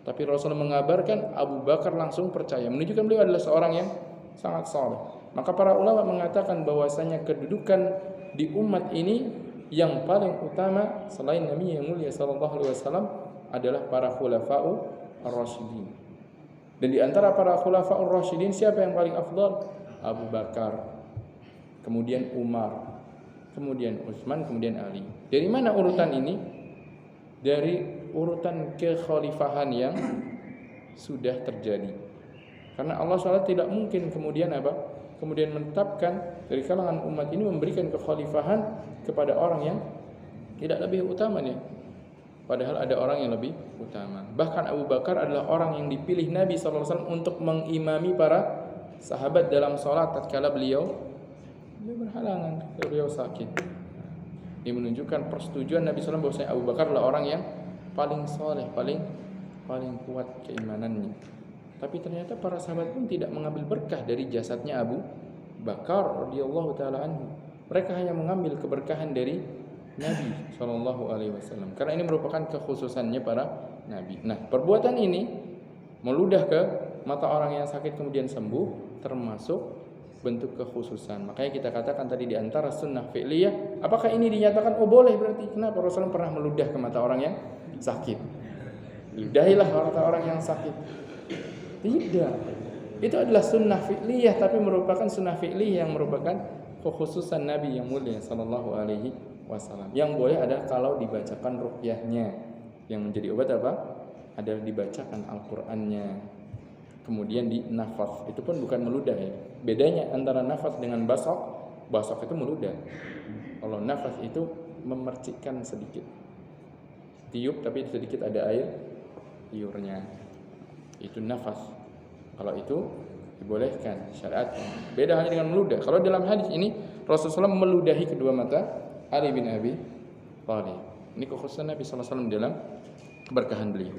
Tapi Rasulullah mengabarkan, Abu Bakar langsung percaya, menunjukkan beliau adalah seorang yang sangat saleh. Maka para ulama mengatakan bahwasanya kedudukan di umat ini yang paling utama selain Nabi yang mulia sallallahu alaihi wasallam adalah para khulafa'u ar-rasyidin. Dan di antara para khulafa'u ar-rasyidin siapa yang paling afdal? Abu Bakar, kemudian Umar, kemudian Utsman, kemudian Ali. Dari mana urutan ini? Dari urutan kekhalifahan yang sudah terjadi. Karena Allah SWT tidak mungkin kemudian apa? Kemudian menetapkan dari kalangan umat ini memberikan kekhalifahan kepada orang yang tidak lebih utama nih. Padahal ada orang yang lebih utama. Bahkan Abu Bakar adalah orang yang dipilih Nabi SAW untuk mengimami para sahabat dalam sholat tatkala beliau berhalangan, beliau sakit. Ini menunjukkan persetujuan Nabi SAW bahwasanya Abu Bakar adalah orang yang paling soleh, paling kuat keimanannya. Tapi ternyata para sahabat pun tidak mengambil berkah dari jasadnya Abu Bakar radhiyallahu taala anhu. Mereka hanya mengambil keberkahan dari Nabi sallallahu alaihi wasallam. Karena ini merupakan kekhususannya para nabi. Nah, perbuatan ini meludah ke mata orang yang sakit kemudian sembuh termasuk bentuk kekhususan. Makanya kita katakan tadi di antara sunnah fi'liyah, apakah ini dinyatakan boleh berarti? Kenapa Rasulullah pernah meludah ke mata orang yang sakit? Ludahilah mata orang yang sakit. Tidak. Itu adalah sunnah fi'liyah, tapi merupakan sunnah fi'liyah yang merupakan kekhususan Nabi yang mulia sallallahu alaihi wasallam. Yang boleh adalah kalau dibacakan ruqyahnya. Yang menjadi obat apa? Adalah dibacakan Al-Qur'annya. Kemudian di nafas. Itu pun bukan meludah ya. Bedanya antara nafas dengan basok. Basok itu meludah. Kalau nafas itu memercikkan sedikit. Tiup tapi sedikit ada air liurnya. Itu nafas. Kalau itu dibolehkan syariat. Beda hanya dengan meludah. Kalau dalam hadis ini Rasulullah meludahi kedua mata Ali bin Abi Thalib. Ini kekhususan Nabi sallallahu alaihi wasallam dalam keberkahan beliau.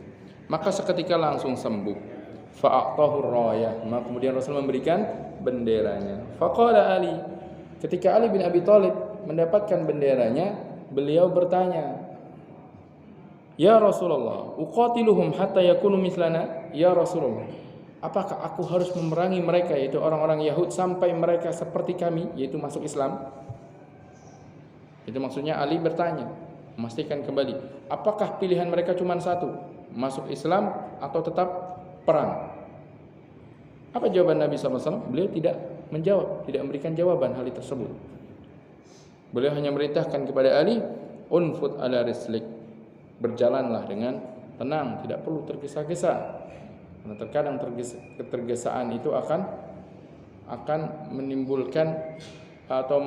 Maka seketika langsung sembuh. Fa'atahu rayah. Maka kemudian Rasul memberikan benderanya. Faqala Ali. Ketika Ali bin Abi Thalib mendapatkan benderanya, beliau bertanya, "Ya Rasulullah, uqatiluhum hatta yakunu mislana?" Ya Rasulullah, apakah aku harus memerangi mereka, yaitu orang-orang Yahud, sampai mereka seperti kami, yaitu masuk Islam? Itu maksudnya Ali bertanya, memastikan kembali, apakah pilihan mereka cuma satu, masuk Islam atau tetap perang? Apa jawaban Nabi SAW? Beliau tidak menjawab, tidak memberikan jawaban hal tersebut. Beliau hanya merintahkan kepada Ali, unfud ala rislik, berjalanlah dengan tenang, tidak perlu tergesa-gesa. Karena terkadang ketergesaan itu akan menimbulkan atau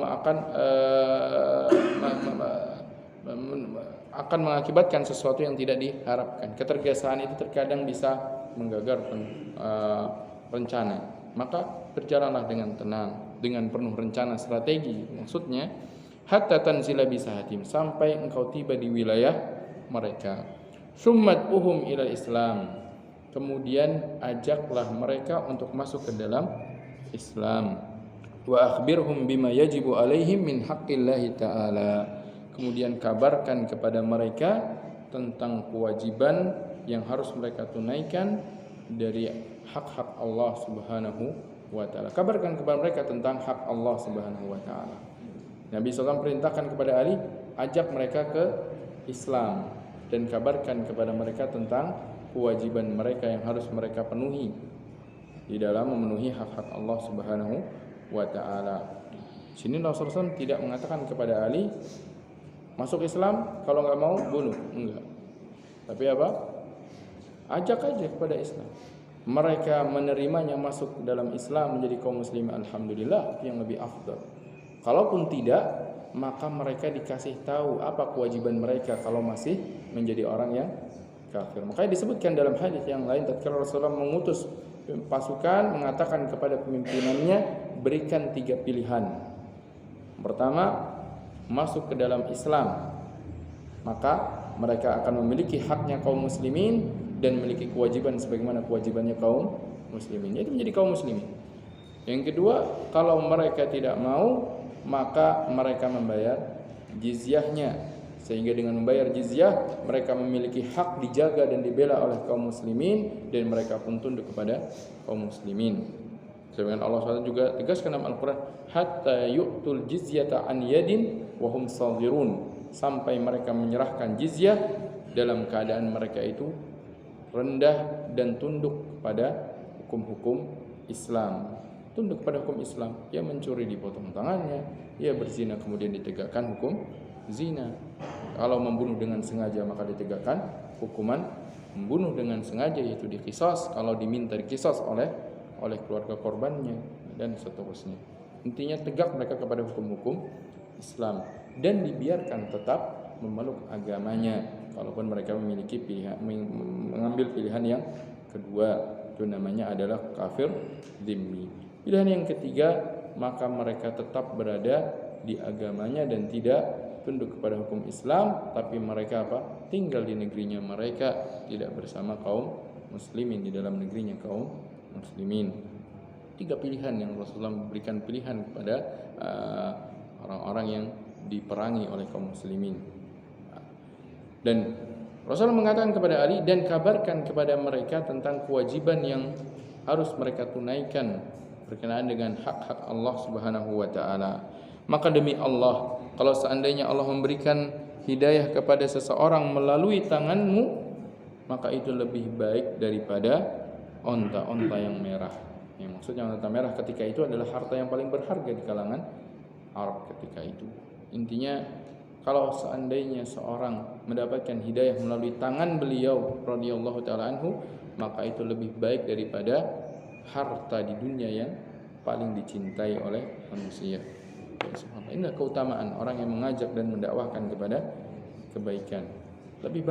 akan mengakibatkan sesuatu yang tidak diharapkan. Ketergesaan itu terkadang bisa menggagal rencana. Maka berjalanlah dengan tenang, dengan penuh rencana strategi. Maksudnya hatta tanzila bisahatim, sampai engkau tiba di wilayah mereka. Summat uhum ilal Islam, kemudian ajaklah mereka untuk masuk ke dalam Islam. Wa akhbirhum bima yajibu alaihim min haqqillahi ta'ala, kemudian kabarkan kepada mereka tentang kewajiban yang harus mereka tunaikan dari hak-hak Allah Subhanahu wa taala. Kabarkan kepada mereka tentang hak Allah Subhanahu wa taala. Nabi SAW perintahkan kepada Ali, ajak mereka ke Islam dan kabarkan kepada mereka tentang kewajiban mereka yang harus mereka penuhi di dalam memenuhi hak-hak Allah Subhanahu wa taala. Sini Rasulullah SAW tidak mengatakan kepada Ali, masuk Islam, kalau enggak mau bunuh, enggak. Tapi apa? Ajak aja kepada Islam. Mereka menerimanya masuk dalam Islam menjadi kaum muslimin, alhamdulillah, itu yang lebih afdal. Kalaupun tidak, maka mereka dikasih tahu apa kewajiban mereka kalau masih menjadi orang yang kafir. Makanya disebutkan dalam hadis yang lain, tatkala Rasulullah mengutus pasukan, mengatakan kepada pemimpinannya, berikan 3 pilihan. Pertama, masuk ke dalam Islam, maka mereka akan memiliki haknya kaum muslimin dan memiliki kewajiban sebagaimana kewajibannya kaum muslimin, yaitu menjadi kaum muslimin. Yang kedua, kalau mereka tidak mau, maka mereka membayar jizyahnya, sehingga dengan membayar jizyah mereka memiliki hak dijaga dan dibela oleh kaum muslimin dan mereka pun tunduk kepada kaum muslimin. Sebagaimana Allah SWT juga tegaskan dalam Al-Quran, hatta yu'tul jizyata an yadin wa hum saghirun, sampai mereka menyerahkan jizyah dalam keadaan mereka itu rendah dan tunduk pada hukum-hukum Islam. Tunduk pada hukum Islam. Dia mencuri dipotong tangannya, dia berzina kemudian ditegakkan hukum zina. Kalau membunuh dengan sengaja maka ditegakkan hukuman membunuh dengan sengaja, yaitu diqisas kalau diminta diqisas oleh keluarga korbannya dan seterusnya. Intinya tegak mereka kepada hukum-hukum Islam dan dibiarkan tetap memeluk agamanya kalaupun mereka memiliki pilihan, mengambil pilihan yang kedua, itu namanya adalah kafir dhimmi. Pilihan yang ketiga, maka mereka tetap berada di agamanya dan tidak tunduk kepada hukum Islam, tapi mereka tinggal di negerinya mereka, tidak bersama kaum muslimin di dalam negerinya kaum muslimin. 3 pilihan yang Rasulullah memberikan pilihan kepada orang-orang yang diperangi oleh kaum muslimin. Dan Rasulullah mengatakan kepada Ali, dan kabarkan kepada mereka tentang kewajiban yang harus mereka tunaikan berkenaan dengan hak-hak Allah Subhanahu wa taala. Maka demi Allah, kalau seandainya Allah memberikan hidayah kepada seseorang melalui tanganmu, maka itu lebih baik daripada onta-onta yang merah. Yang maksudnya onta merah ketika itu adalah harta yang paling berharga di kalangan Arab ketika itu. Intinya, kalau seandainya seorang mendapatkan hidayah melalui tangan beliau radhiyallahu taala anhu, maka itu lebih baik daripada harta di dunia yang paling dicintai oleh manusia. Inilah keutamaan orang yang mengajak dan mendakwahkan kepada kebaikan. Lebih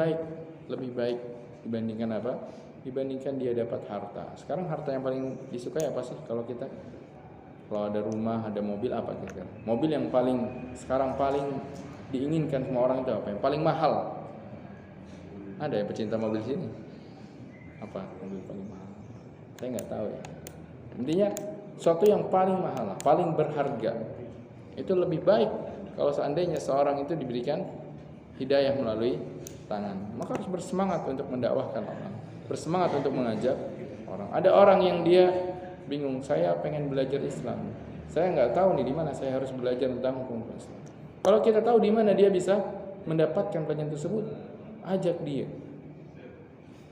baik dibandingkan apa? Dibandingkan dia dapat harta. Sekarang harta yang paling disukai apa sih kalau kita? Kalau ada rumah, ada mobil, apa kira-kira? Mobil yang sekarang paling diinginkan semua orang itu apa? Yang paling mahal? Ada ya pecinta mobil sini? Apa mobil paling mahal? Saya nggak tahu ya. Intinya sesuatu yang paling mahal, paling berharga, itu lebih baik kalau seandainya seorang itu diberikan hidayah melalui tangan. Maka harus bersemangat untuk mendakwahkan orang, bersemangat untuk mengajak orang. Ada orang yang dia bingung, saya pengen belajar Islam, saya nggak tahu nih di mana saya harus belajar tentang hukum Islam. Kalau kita tahu di mana dia bisa mendapatkan pelajaran tersebut, ajak dia,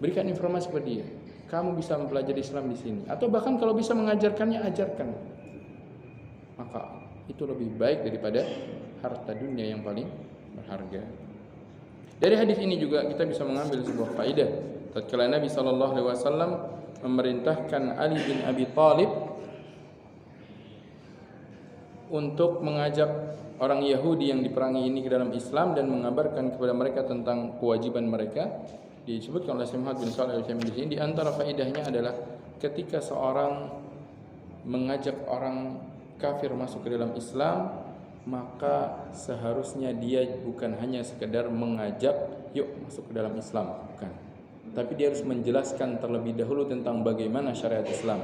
berikan informasi kepada dia. Kamu bisa mempelajari Islam di sini, atau bahkan kalau bisa mengajarkannya, ajarkan. Maka itu lebih baik daripada harta dunia yang paling berharga. Dari hadis ini juga kita bisa mengambil sebuah faedah. Tatkala Nabi SAW memerintahkan Ali bin Abi Thalib untuk mengajak orang Yahudi yang diperangi ini ke dalam Islam dan mengabarkan kepada mereka tentang kewajiban mereka, disebutkan oleh Syekh Muhammad bin Shalih Al-Utsaimin di sini, di antara faedahnya adalah ketika seorang mengajak orang kafir masuk ke dalam Islam, maka seharusnya dia bukan hanya sekedar mengajak yuk masuk ke dalam Islam, bukan. Tapi dia harus menjelaskan terlebih dahulu tentang bagaimana syariat Islam,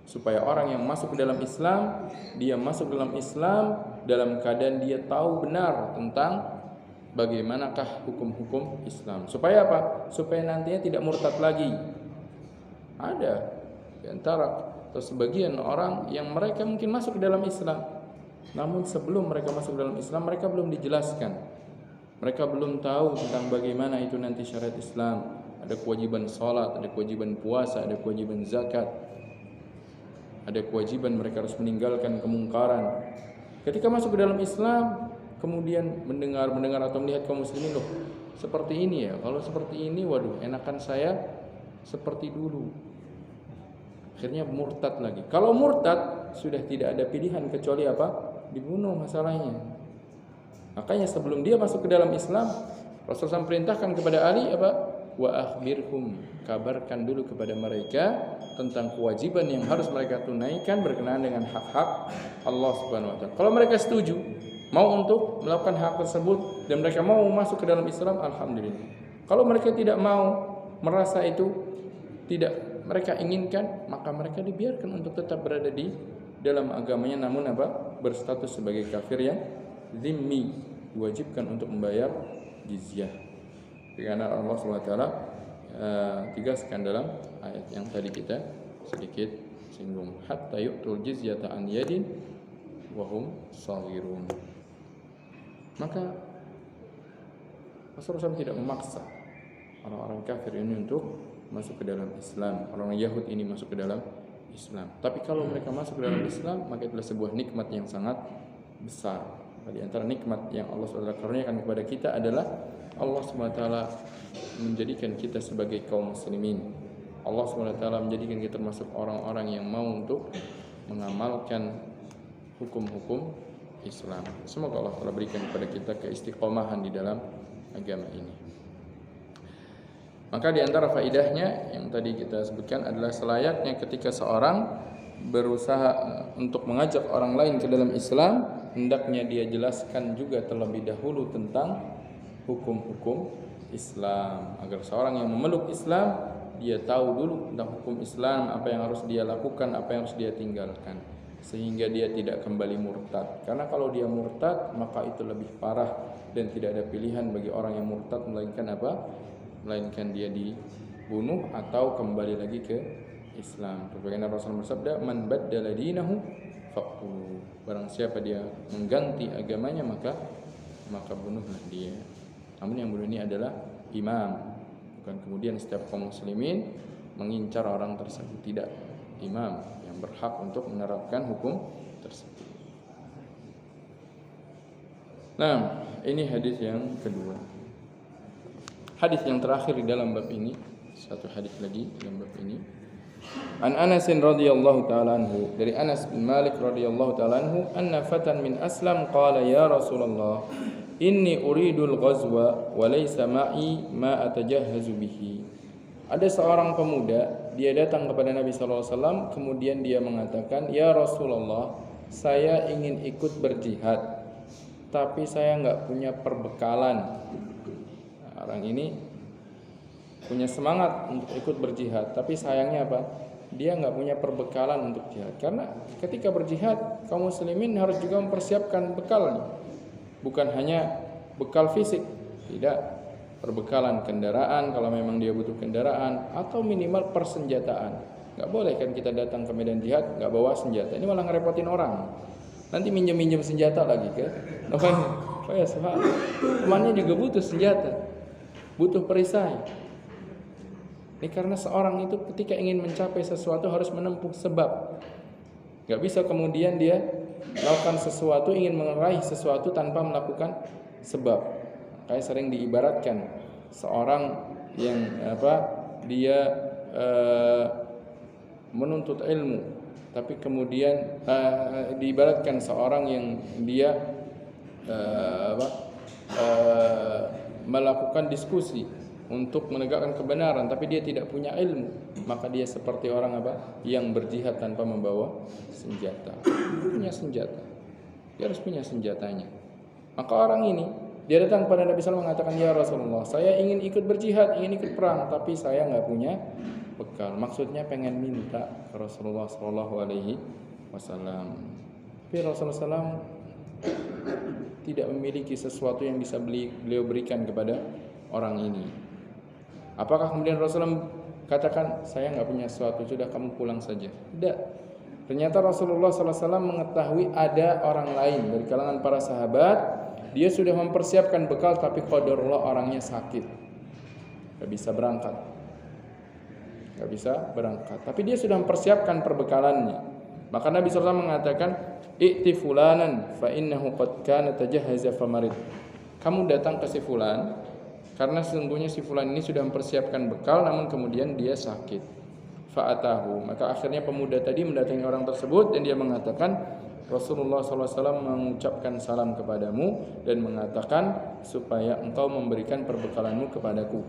supaya orang yang masuk ke dalam Islam, dia masuk dalam Islam dalam keadaan dia tahu benar tentang bagaimanakah hukum-hukum Islam. Supaya apa? Supaya nantinya tidak murtad lagi. Ada di antara atau sebagian orang yang mereka mungkin masuk ke dalam Islam, namun sebelum mereka masuk ke dalam Islam, mereka belum dijelaskan. Mereka belum tahu tentang bagaimana itu nanti syariat Islam. Ada kewajiban salat, ada kewajiban puasa, ada kewajiban zakat, ada kewajiban mereka harus meninggalkan kemungkaran. Ketika masuk ke dalam Islam, kemudian mendengar atau melihat kaum muslimin, loh seperti ini ya, kalau seperti ini waduh enakan saya seperti dulu. Akhirnya murtad lagi. Kalau murtad sudah tidak ada pilihan kecuali apa? Dibunuh masalahnya. Makanya sebelum dia masuk ke dalam Islam, Rasulullah SAW perintahkan kepada Ali apa? Wa akhbirhum, kabarkan dulu kepada mereka tentang kewajiban yang harus mereka tunaikan berkenaan dengan hak-hak Allah Subhanahu wa taala. Kalau mereka setuju, mau untuk melakukan hak tersebut dan mereka mau masuk ke dalam Islam, alhamdulillah. Kalau mereka tidak mau, merasa itu tidak mereka inginkan, maka mereka dibiarkan untuk tetap berada di dalam agamanya, namun berstatus sebagai kafir yang zimmi, diwajibkan untuk membayar jizyah. Karena Allah SWT tegaskan dalam ayat yang tadi kita sedikit singgung, hatta yu'tul jizyata an yadin wa hum shaghirun. Maka Rasulullah SAW tidak memaksa orang-orang kafir ini untuk masuk ke dalam Islam, orang Yahudi ini masuk ke dalam Islam. Tapi kalau mereka masuk ke dalam Islam, maka itulah sebuah nikmat yang sangat besar. Di antara nikmat yang Allah SWT karuniakan kepada kita adalah Allah SWT menjadikan kita sebagai kaum muslimin. Allah SWT menjadikan kita termasuk orang-orang yang mau untuk mengamalkan hukum-hukum Islam. Semoga Allah telah berikan kepada kita keistiqomahan di dalam agama ini. Maka di antara faidahnya yang tadi kita sebutkan adalah selayaknya ketika seorang berusaha untuk mengajak orang lain ke dalam Islam, hendaknya dia jelaskan juga terlebih dahulu tentang hukum-hukum Islam, agar seorang yang memeluk Islam dia tahu dulu tentang hukum Islam, apa yang harus dia lakukan, apa yang harus dia tinggalkan, sehingga dia tidak kembali murtad. Karena kalau dia murtad, maka itu lebih parah dan tidak ada pilihan bagi orang yang murtad melainkan dia dibunuh atau kembali lagi ke Islam. Sebagaimana Rasulullah bersabda, "Man baddala dinahu faqtuluh." Barang siapa dia mengganti agamanya, maka bunuhlah dia. Namun yang bunuh ini adalah imam, bukan kemudian setiap kaum muslimin mengincar orang tersebut. Tidak, imam yang berhak untuk menerapkan hukum tersebut. Nah, ini hadis yang kedua. Hadis yang terakhir di dalam bab ini, satu hadis lagi dalam bab ini. An Anas radhiyallahu taala anhu, dari Anas bin Malik radhiyallahu taala anhu, anna fatan min Aslam qala ya Rasulullah, inni uridul ghazwa wa laysa ma'i ma atajahhazu bihi. Ada seorang pemuda, dia datang kepada Nabi sallallahu alaihi wasallam, kemudian dia mengatakan, "Ya Rasulullah, saya ingin ikut berjihad, tapi saya enggak punya perbekalan." Orang ini punya semangat untuk ikut berjihad, tapi sayangnya apa? Dia nggak punya perbekalan untuk jihad. Karena ketika berjihad, kaum muslimin harus juga mempersiapkan bekalnya, bukan hanya bekal fisik, tidak, perbekalan kendaraan kalau memang dia butuh kendaraan, atau minimal persenjataan. Nggak boleh kan kita datang ke medan jihad nggak bawa senjata, ini malah ngerepotin orang. Nanti minjem senjata lagi kan? Oh ya, subhanallah. Temannya juga butuh senjata, butuh perisai. Ini karena seorang itu ketika ingin mencapai sesuatu harus menempuh sebab. Gak bisa kemudian dia melakukan sesuatu, ingin meraih sesuatu tanpa melakukan sebab. Kayak sering diibaratkan seorang yang dia menuntut ilmu, tapi kemudian diibaratkan seorang yang dia melakukan diskusi untuk menegakkan kebenaran, tapi dia tidak punya ilmu, maka dia seperti orang yang berjihad tanpa membawa senjata. Punya senjata, dia harus punya senjatanya. Maka orang ini dia datang kepada Nabi SAW mengatakan, "Ya Rasulullah, saya ingin ikut berjihad, ingin ikut perang, tapi saya nggak punya bekal." Maksudnya pengen minta ke Rasulullah SAW. Tapi Rasulullah SAW tidak memiliki sesuatu yang bisa beliau berikan kepada orang ini. Apakah kemudian Rasulullah katakan, "Saya nggak punya sesuatu, sudah kamu pulang saja"? Tidak. Ternyata Rasulullah SAW mengetahui ada orang lain dari kalangan para sahabat, dia sudah mempersiapkan bekal, tapi qadarullah orangnya sakit, nggak bisa berangkat. Tapi dia sudah mempersiapkan perbekalannya. Maka Nabi SAW mengatakan, "I'ti fulanan fa innahu qad kana tajahhaza famarid." Kamu datang ke si fulan, karena sesungguhnya si fulan ini sudah mempersiapkan bekal, namun kemudian dia sakit. Fa'atahu. Maka akhirnya pemuda tadi mendatangi orang tersebut dan dia mengatakan, Rasulullah SAW mengucapkan salam kepadamu dan mengatakan supaya engkau memberikan perbekalanmu kepadaku.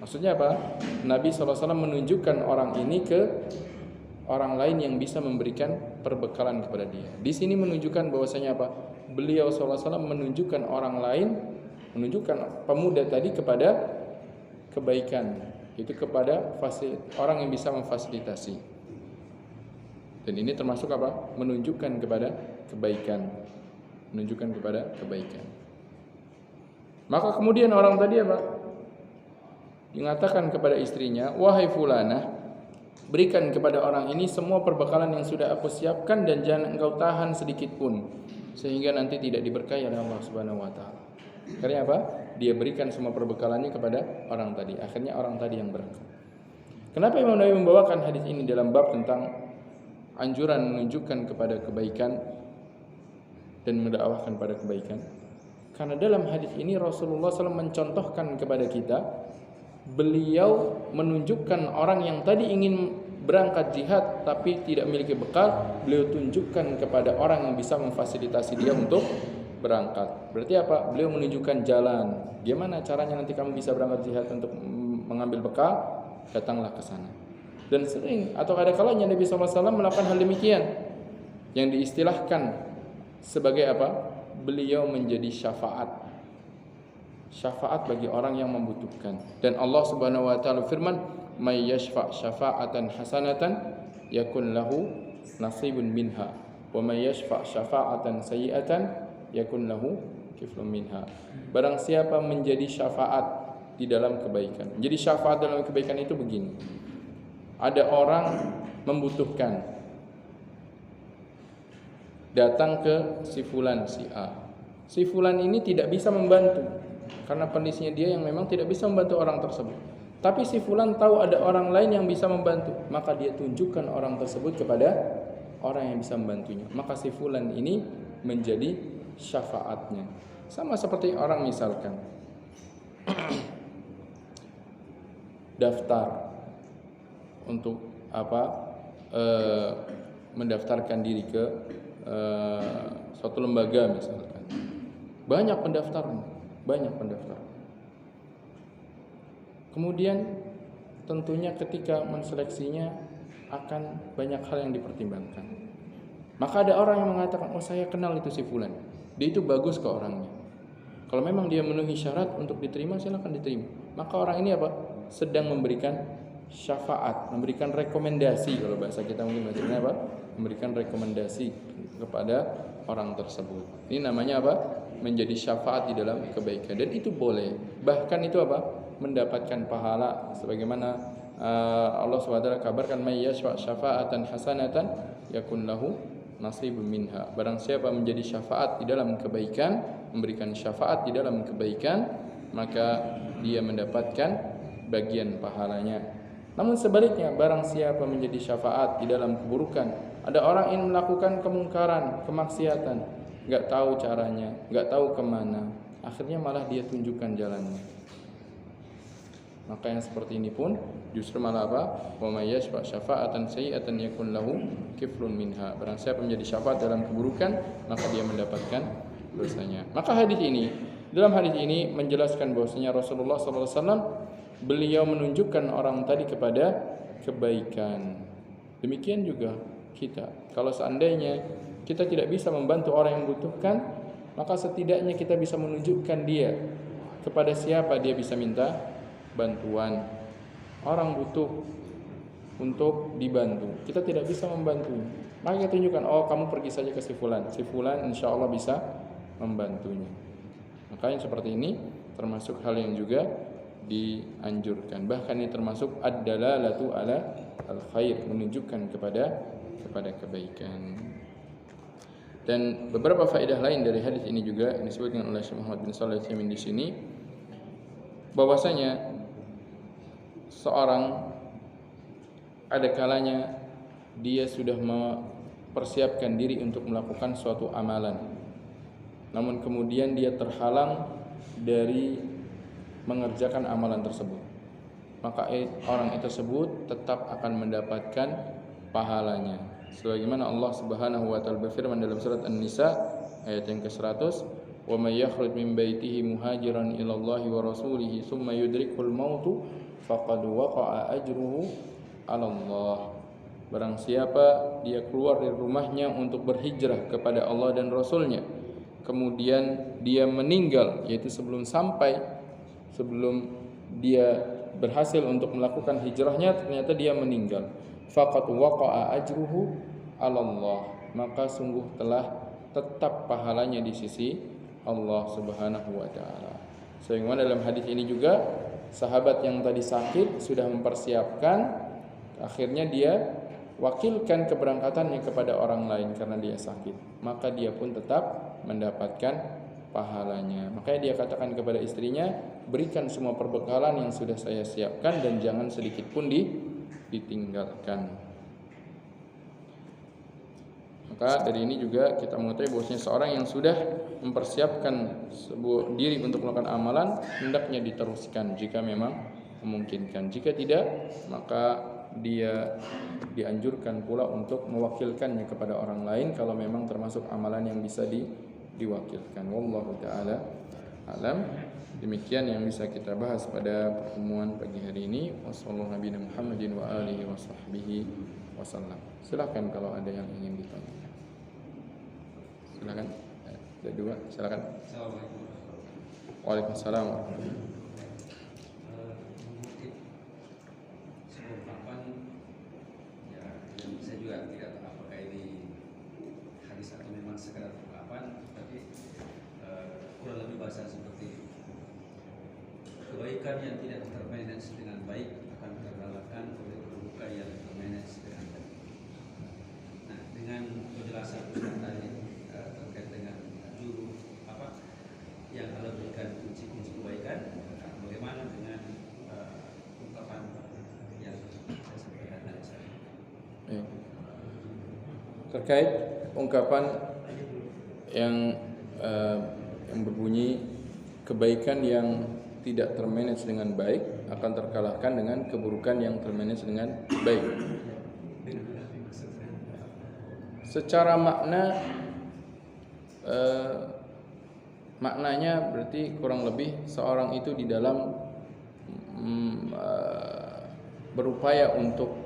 Maksudnya apa? Nabi SAW menunjukkan orang ini ke orang lain yang bisa memberikan perbekalan kepada dia. Di sini menunjukkan bahwasanya apa? beliau SAW menunjukkan orang lain, menunjukkan pemuda tadi kepada kebaikan, itu kepada orang yang bisa memfasilitasi. Dan ini termasuk apa? Menunjukkan kepada kebaikan. Menunjukkan kepada kebaikan. Maka kemudian orang tadi apa? Mengatakan kepada istrinya, "Wahai fulanah, berikan kepada orang ini semua perbekalan yang sudah aku siapkan dan jangan engkau tahan sedikit pun, sehingga nanti tidak diberkahi oleh Allah Subhanahu wa taala." Karena apa? Dia berikan semua perbekalannya kepada orang tadi. Akhirnya orang tadi yang berangkat. Kenapa Imam Nawawi membawakan hadis ini dalam bab tentang anjuran menunjukkan kepada kebaikan dan mendakwahkan pada kebaikan? Karena dalam hadis ini Rasulullah SAW mencontohkan kepada kita, beliau menunjukkan orang yang tadi ingin berangkat jihad tapi tidak memiliki bekal, beliau tunjukkan kepada orang yang bisa memfasilitasi dia untuk berangkat. Berarti apa? Beliau menunjukkan jalan. Gimana caranya nanti kamu bisa berangkat jihad untuk mengambil bekal? Datanglah ke sana. Dan sering atau ada kalanya Nabi SAW melakukan hal demikian, yang diistilahkan sebagai apa? Beliau menjadi syafaat. Syafaat bagi orang yang membutuhkan. Dan Allah Subhanahu wa taala firman, "May yashfa' syafa'atan hasanatan yakun lahu nasibun minha, wa may yashfa' syafa'atan sayyi'atan yakun lahu kiflun minha." Barang siapa menjadi syafaat di dalam kebaikan. Jadi syafaat dalam kebaikan itu begini. Ada orang membutuhkan, datang ke si fulan, si A. Si fulan ini tidak bisa membantu karena kondisinya dia yang memang tidak bisa membantu orang tersebut. Tapi si fulan tahu ada orang lain yang bisa membantu, maka dia tunjukkan orang tersebut kepada orang yang bisa membantunya. Maka si fulan ini menjadi syafaatnya. Sama seperti orang misalkan daftar untuk mendaftarkan diri ke suatu lembaga misalkan. Banyak pendaftar. Kemudian tentunya ketika menseleksinya akan banyak hal yang dipertimbangkan. Maka ada orang yang mengatakan, "Oh, saya kenal itu si fulan. Dia itu bagus ke orangnya. Kalau memang dia memenuhi syarat untuk diterima, silakan diterima." Maka orang ini apa? Sedang memberikan syafaat, memberikan rekomendasi, kalau bahasa kita mungkin bacanya apa? Memberikan rekomendasi kepada orang tersebut. Ini namanya apa? Menjadi syafaat di dalam kebaikan, dan itu boleh. Bahkan itu apa? Mendapatkan pahala sebagaimana Allah SWT kabarkan, "May yashfa' syafa'atan hasanatan yakun lahu nasibun minha." Barang siapa menjadi syafaat di dalam kebaikan, memberikan syafaat di dalam kebaikan, maka dia mendapatkan bagian pahalanya. Namun sebaliknya, barang siapa menjadi syafaat di dalam keburukan, ada orang ingin melakukan kemungkaran, kemaksiatan, enggak tahu caranya, enggak tahu kemana, akhirnya malah dia tunjukkan jalannya. Maka yang seperti ini pun justru malah apa? Wa may yashfa' syafa'atan sayyi'atan yakun lahu kiflun minha. Barang siapa menjadi syafaat dalam keburukan, maka dia mendapatkan dosanya. Maka dalam hadis ini menjelaskan bahwasanya Rasulullah SAW beliau menunjukkan orang tadi kepada kebaikan. Demikian juga kita. Kalau seandainya kita tidak bisa membantu orang yang membutuhkan, maka setidaknya kita bisa menunjukkan dia kepada siapa dia bisa minta bantuan. Orang butuh untuk dibantu, kita tidak bisa membantu, maka kita tunjukkan, "Oh, kamu pergi saja ke si fulan. Si fulan insya Allah bisa membantunya." Maka yang seperti ini termasuk hal yang juga dianjurkan. Bahkan ini termasuk ad-dalalatu ala al-khair, menunjukkan kepada kebaikan. Dan beberapa faedah lain dari hadis ini juga yang disebutkan oleh Syekh Muhammad bin Shalih Al-Utsaimin di sini, bahwasanya seorang ada kalanya dia sudah mempersiapkan diri untuk melakukan suatu amalan, namun kemudian dia terhalang dari mengerjakan amalan tersebut, maka orang tersebut tetap akan mendapatkan pahalanya. Sebagaimana Allah Subhanahu wa taala berfirman dalam surat An-Nisa ayat yang ke-100, "Wa may yakhruj min baitihi muhajiran ila Allah wa rasulihi tsumma yudrikul mautu faqad waqa'a ajruhu 'ala Allah." Barang siapa dia keluar dari rumahnya untuk berhijrah kepada Allah dan Rasulnya, kemudian dia meninggal, yaitu sebelum dia berhasil untuk melakukan hijrahnya, ternyata dia meninggal, faqad waqa'a ajruhu 'ala Allah, maka sungguh telah tetap pahalanya di sisi Allah Subhanahu wa taala. Sehingga dalam hadis ini juga sahabat yang tadi sakit sudah mempersiapkan, akhirnya dia wakilkan keberangkatannya kepada orang lain karena dia sakit, maka dia pun tetap mendapatkan pahalanya. Makanya dia katakan kepada istrinya, berikan semua perbekalan yang sudah saya siapkan dan jangan sedikit pun ditinggalkan. Maka dari ini juga kita mengetahui bahwasanya seorang yang sudah mempersiapkan sebuah diri untuk melakukan amalan, hendaknya diteruskan jika memang memungkinkan. Jika tidak, maka dia dianjurkan pula untuk mewakilkannya kepada orang lain kalau memang termasuk amalan yang bisa diwakilkan. Wallahu taala alam. Demikian yang bisa kita bahas pada pertemuan pagi hari ini. Wassallallahu nabiyana Muhammadin wa alihi washabbihi wasallam. Silakan kalau ada yang ingin ditanya. Silakan. Ada dua, silakan. Assalamualaikum. Waalaikumsalam. Saya juga tidak tahu apakah ini hadis atau memang sekadar ungkapan, tapi kurang lebih bahasa seperti kebaikan yang tidak termanage dengan baik akan terkalahkan oleh keburukan yang termanage dengan baik. Nah, dengan penjelasan Ustaz tadi terkait dengan juru yang Allah berikan kunci-kunci kebaikan, bagaimana dengan ungkapan yang saya sampaikan tadi? Terkait ungkapan yang berbunyi kebaikan yang tidak termanage dengan baik akan terkalahkan dengan keburukan yang termanage dengan baik. Secara makna maknanya berarti kurang lebih seorang itu di dalam berupaya untuk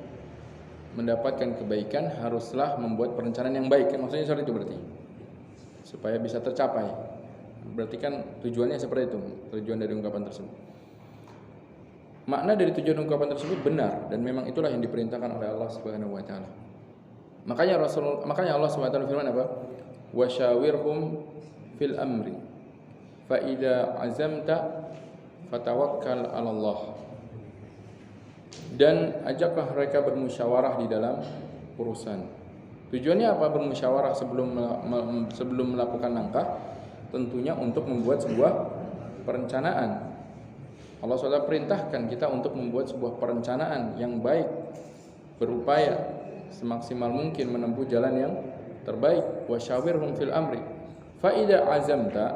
mendapatkan kebaikan haruslah membuat perencanaan yang baik, kan maksudnya seperti itu berarti, supaya bisa tercapai. Berarti kan tujuannya seperti itu, tujuan dari ungkapan tersebut. Makna dari tujuan ungkapan tersebut benar dan memang itulah yang diperintahkan oleh Allah Subhanahu wa taala. Makanya Allah Subhanahu wa taala firman apa? Wasyawirhum fil amri fa idza azamta fatawakkal 'ala Allah. Dan ajaklah mereka bermusyawarah di dalam urusan. Tujuannya apa bermusyawarah sebelum melakukan langkah? Tentunya untuk membuat sebuah perencanaan. Allah SWT perintahkan kita untuk membuat sebuah perencanaan yang baik, berupaya semaksimal mungkin menempuh jalan yang terbaik. Wasyawirhum fil amri fa idza azamta,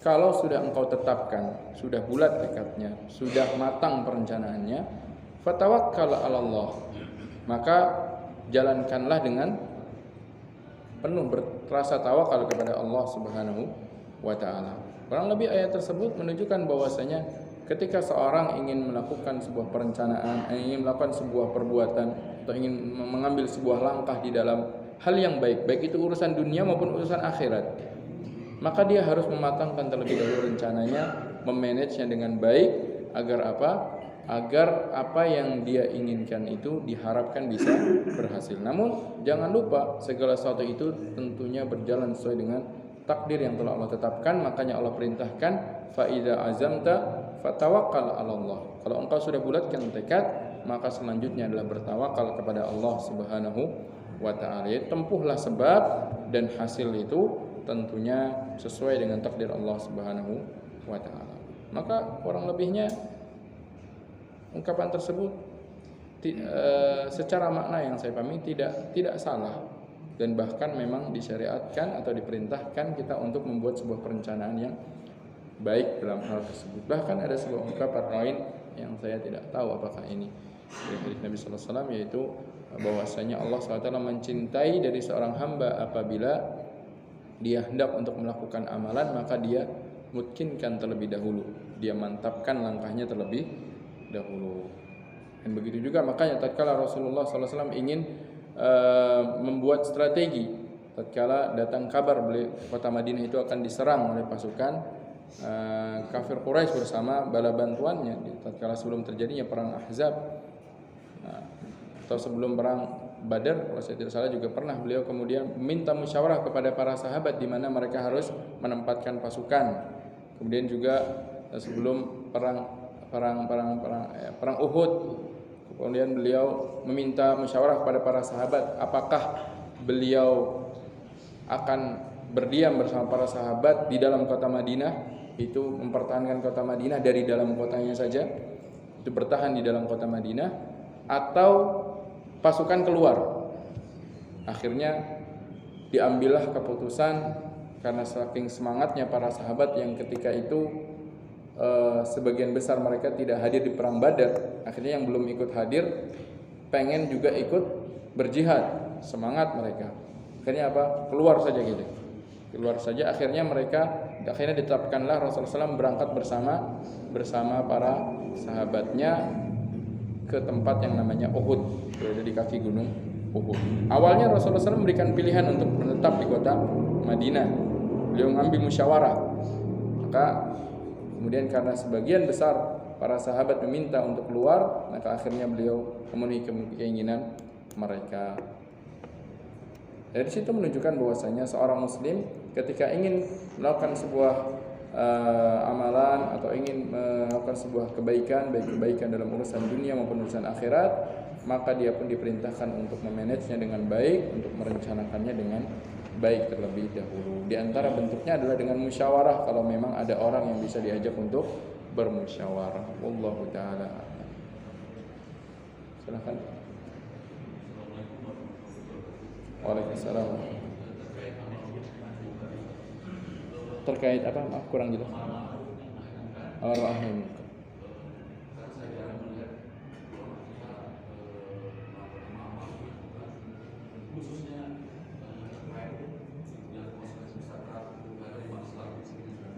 kalau sudah engkau tetapkan, sudah bulat tekadnya, sudah matang perencanaannya, fatawakkal 'ala Allah, maka jalankanlah dengan penuh berasa tawakal kepada Allah Subhanahu wa taala. Kurang lebih ayat tersebut menunjukkan bahwasanya ketika seorang ingin melakukan sebuah perencanaan, ingin melakukan sebuah perbuatan atau ingin mengambil sebuah langkah di dalam hal yang baik, baik itu urusan dunia maupun urusan akhirat, maka dia harus mematangkan terlebih dahulu rencananya, memanagenya dengan baik agar apa? Agar apa yang dia inginkan itu diharapkan bisa berhasil. Namun jangan lupa segala sesuatu itu tentunya berjalan sesuai dengan takdir yang telah Allah tetapkan. Makanya Allah perintahkan fa idza azamta fatawakkal 'ala Allah. Kalau engkau sudah bulatkan tekad, maka selanjutnya adalah bertawakal kepada Allah Subhanahu wa taala. Tempuhlah sebab dan hasil itu tentunya sesuai dengan takdir Allah Subhanahu wa taala. Maka kurang lebihnya ungkapan tersebut secara makna yang saya pahami tidak salah dan bahkan memang disyariatkan atau diperintahkan kita untuk membuat sebuah perencanaan yang baik dalam hal tersebut. Bahkan ada sebuah ungkapan lain yang saya tidak tahu apakah ini dari Nabi sallallahu alaihi wasallam, yaitu bahwasanya Allah SWT mencintai dari seorang hamba apabila dia hendak untuk melakukan amalan, maka dia mutkinkan terlebih dahulu, dia mantapkan langkahnya terlebih dahulu. Dan begitu juga makanya tatkala Rasulullah SAW ingin membuat strategi tatkala datang kabar kota Madinah itu akan diserang oleh pasukan kafir Quraisy bersama bala bantuannya, tatkala sebelum terjadinya perang Ahzab atau sebelum perang Badar kalau saya tidak salah juga pernah beliau kemudian meminta musyawarah kepada para sahabat di mana mereka harus menempatkan pasukan. Kemudian juga sebelum perang Uhud, kemudian beliau meminta musyawarah kepada para sahabat apakah beliau akan berdiam bersama para sahabat di dalam kota Madinah, itu mempertahankan kota Madinah dari dalam kotanya saja, itu bertahan di dalam kota Madinah, atau pasukan keluar. Akhirnya diambillah keputusan karena saking semangatnya para sahabat yang ketika itu sebagian besar mereka tidak hadir di perang Badar, akhirnya yang belum ikut hadir pengen juga ikut berjihad, semangat mereka. Akhirnya apa? Keluar saja gitu. Keluar saja, akhirnya ditetapkanlah Rasulullah SAW berangkat bersama para sahabatnya ke tempat yang namanya Uhud, berada di kaki gunung Uhud. Awalnya Rasulullah SAW memberikan pilihan untuk menetap di kota Madinah. Beliau mengambil musyawarah. Maka kemudian karena sebagian besar para sahabat meminta untuk keluar, maka akhirnya beliau memenuhi keinginan mereka. Dari situ menunjukkan bahwasanya seorang muslim ketika ingin melakukan sebuah amalan atau ingin melakukan sebuah kebaikan, baik kebaikan dalam urusan dunia maupun urusan akhirat, maka dia pun diperintahkan untuk memanagenya dengan baik, untuk merencanakannya dengan baik terlebih dahulu. Di antara bentuknya adalah dengan musyawarah kalau memang ada orang yang bisa diajak untuk bermusyawarah. Wallahu taala. Silakan. Waalaikumsalam. Terkait apa? Maaf kurang jelas. Ar-Rahim.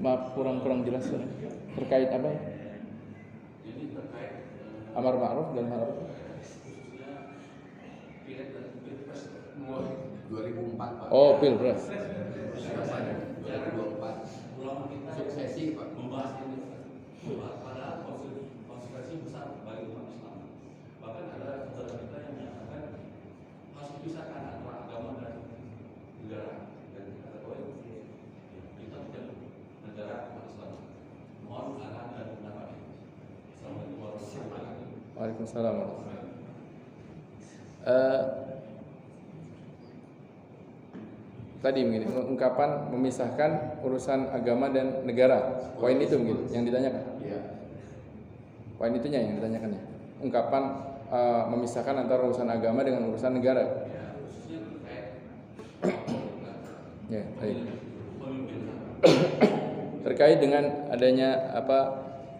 Maaf kurang jelas. Terkait apa? Amar ma'ruf dan nahi munkar. 2004 Pak. Oh, Pilpres. 2024. Suksesi Pak. Membahas ini padahal konsekuensi besar bagi umat Islam. Bahkan ada saudara kita yang menyatakan harus dipisahkan antara agama dan negara. Dan kita ketahui kita bukan negara umat Islam. Mohon arahan dan pendapat. Assalamualaikum warahmatullahi wabarakatuh. Waalaikumsalam. Tadi begini, ungkapan memisahkan urusan agama dan negara. Poin itu mungkin yang ditanyakan. Iya. Poin itunya yang ditanyakan ya. Ungkapan memisahkan antara urusan agama dengan urusan negara. Ya, khususnya terkait Ya, baik. Terkait dengan adanya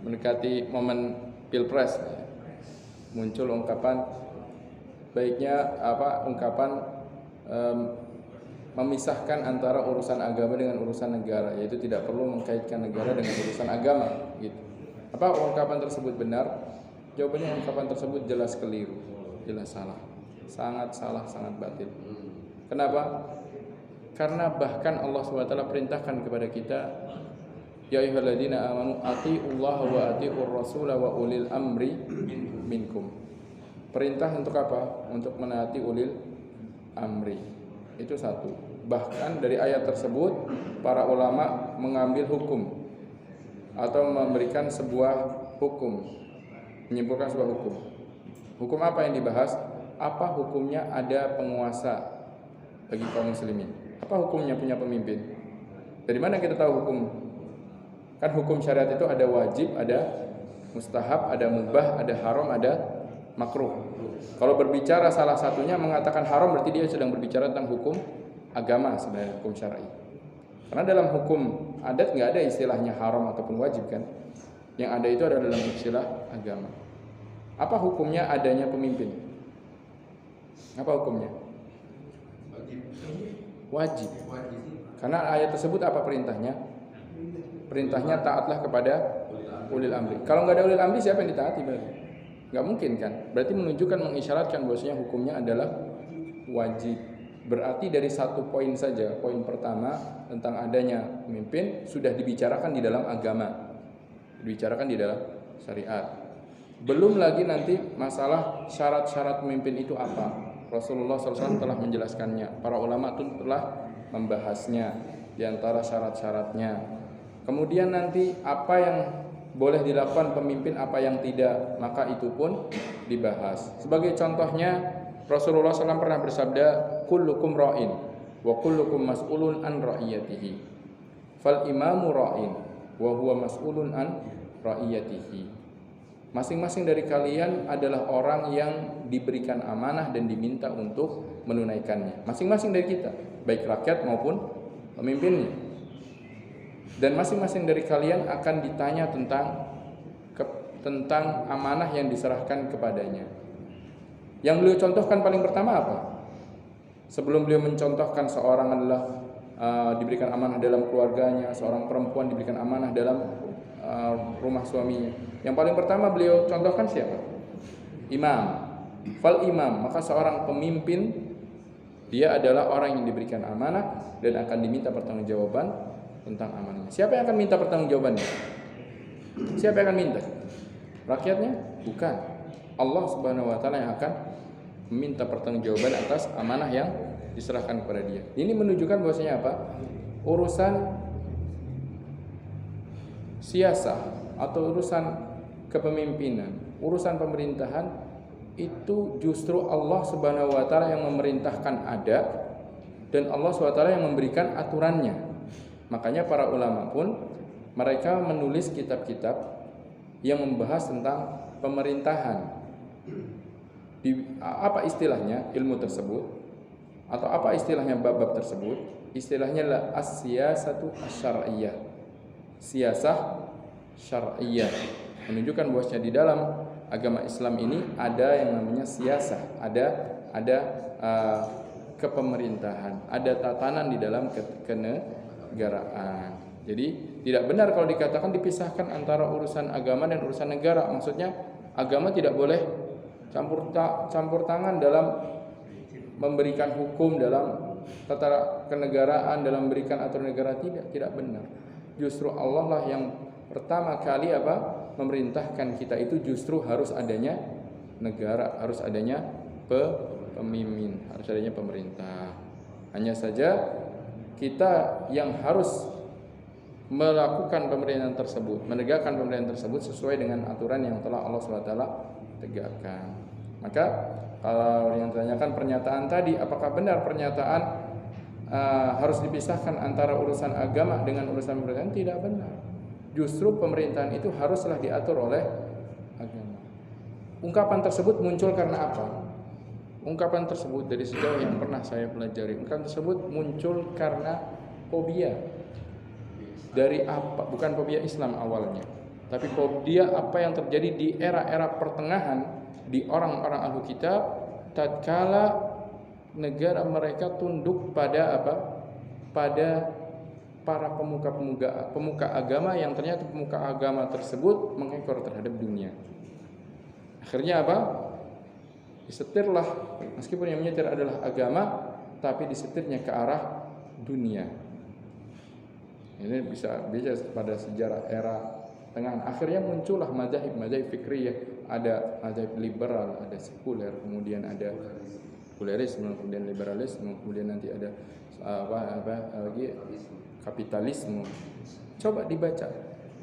mendekati momen Pilpres, muncul ungkapan baiknya ungkapan memisahkan antara urusan agama dengan urusan negara, yaitu tidak perlu mengkaitkan negara dengan urusan agama gitu. Apa ungkapan tersebut benar? Jawabannya ungkapan tersebut jelas keliru, jelas salah. Sangat salah, sangat batil. Kenapa? Karena bahkan Allah SWT perintahkan kepada kita, ya ayyuhalladzina amanu atiullaha wa atiur rasula wa ulil amri minkum. Perintah untuk apa? Untuk menaati ulil amri. Itu satu. Bahkan dari ayat tersebut para ulama mengambil hukum atau memberikan sebuah hukum, menyimpulkan sebuah hukum. Hukum apa yang dibahas? Apa hukumnya ada penguasa bagi kaum muslimin? Apa hukumnya punya pemimpin? Dari mana kita tahu hukum? Kan hukum syariat itu ada wajib, ada mustahab, ada mubah, ada haram, ada makruh. Kalau berbicara salah satunya mengatakan haram, berarti dia sedang berbicara tentang hukum agama, sebenarnya hukum syar'i. Karena dalam hukum adat nggak ada istilahnya haram ataupun wajib kan. Yang ada itu adalah dalam istilah agama. Apa hukumnya adanya pemimpin? Apa hukumnya? Wajib. Karena ayat tersebut apa perintahnya? Perintahnya taatlah kepada ulil amri. Kalau nggak ada ulil amri, siapa yang ditaati berarti? Nggak mungkin kan? Berarti menunjukkan, mengisyaratkan bahwasanya hukumnya adalah wajib Berarti dari satu poin saja, poin pertama tentang adanya pemimpin sudah dibicarakan di dalam agama, dibicarakan di dalam syariat. Belum lagi nanti masalah syarat-syarat pemimpin itu apa. Rasulullah SAW telah menjelaskannya, para ulama itu telah membahasnya di antara syarat-syaratnya. Kemudian nanti apa yang boleh dilakukan pemimpin, apa yang tidak, maka itu pun dibahas. Sebagai contohnya, Rasulullah SAW pernah bersabda, kullukum ra'in wa kullukum mas'ulun an ra'iyatihi. Fal imamu ra'in wa huwa mas'ulun an ra'iyatihi. Masing-masing dari kalian adalah orang yang diberikan amanah dan diminta untuk menunaikannya. Masing-masing dari kita, baik rakyat maupun pemimpinnya. Dan masing-masing dari kalian akan ditanya tentang amanah yang diserahkan kepadanya. Yang beliau contohkan paling pertama apa? Sebelum beliau mencontohkan seorang adalah diberikan amanah dalam keluarganya, seorang perempuan diberikan amanah dalam rumah suaminya. Yang paling pertama beliau contohkan siapa? Imam. Fal imam, maka seorang pemimpin dia adalah orang yang diberikan amanah dan akan diminta pertanggungjawaban tentang amanahnya. Siapa yang akan minta pertanggungjawabannya? Siapa yang akan minta? Rakyatnya? Bukan. Allah Subhanahu wa taala yang akan meminta pertanggungjawaban atas amanah yang diserahkan kepada dia. Ini menunjukkan bahwasanya apa? Urusan siasah atau urusan kepemimpinan, urusan pemerintahan itu justru Allah Subhanahu wa taala yang memerintahkan ada dan Allah Subhanahu wa taala yang memberikan aturannya. Makanya para ulama pun mereka menulis kitab-kitab yang membahas tentang pemerintahan. Apa istilahnya ilmu tersebut atau apa istilahnya bab-bab tersebut? Istilahnya adalah as-siyasatu asy-syar'iyyah. Siasah syar'iyyah. Menunjukkan bahwasanya di dalam agama Islam ini ada yang namanya siasah, ada kepemerintahan, ada tatanan di dalam kenegaraan. Jadi tidak benar kalau dikatakan dipisahkan antara urusan agama dan urusan negara. Maksudnya agama tidak boleh campur tangan dalam memberikan hukum, dalam tata kenegaraan, dalam memberikan aturan negara. Tidak benar. Justru Allah lah yang pertama kali memerintahkan kita itu justru harus adanya negara, harus adanya pemimpin, harus adanya pemerintah. Hanya saja kita yang harus melakukan pemerintahan tersebut, menegakkan pemerintahan tersebut sesuai dengan aturan yang telah Allah SWT tegakkan. Maka kalau yang ditanyakan pernyataan tadi, apakah benar pernyataan harus dipisahkan antara urusan agama dengan urusan pemerintahan? Tidak benar. Justru pemerintahan itu haruslah diatur oleh agama. Ungkapan tersebut muncul karena apa? Ungkapan tersebut dari sejauh yang pernah saya pelajari, ungkapan tersebut muncul karena fobia. Dari apa? Bukan fobia Islam awalnya, tapi fobia apa yang terjadi di era-era pertengahan di orang-orang ahlu kitab tatkala negara mereka tunduk pada pada para pemuka agama yang ternyata pemuka agama tersebut mengekor terhadap dunia. Akhirnya disetirlah, meskipun yang menyetir adalah agama, tapi disetirnya ke arah dunia. Ini bisa pada sejarah era tengah. Akhirnya muncullah mazhab fikriyah, ada mazhab liberal, ada sekuler, kemudian ada sekulerisme, kemudian liberalisme, kemudian nanti ada lagi kapitalisme. Coba dibaca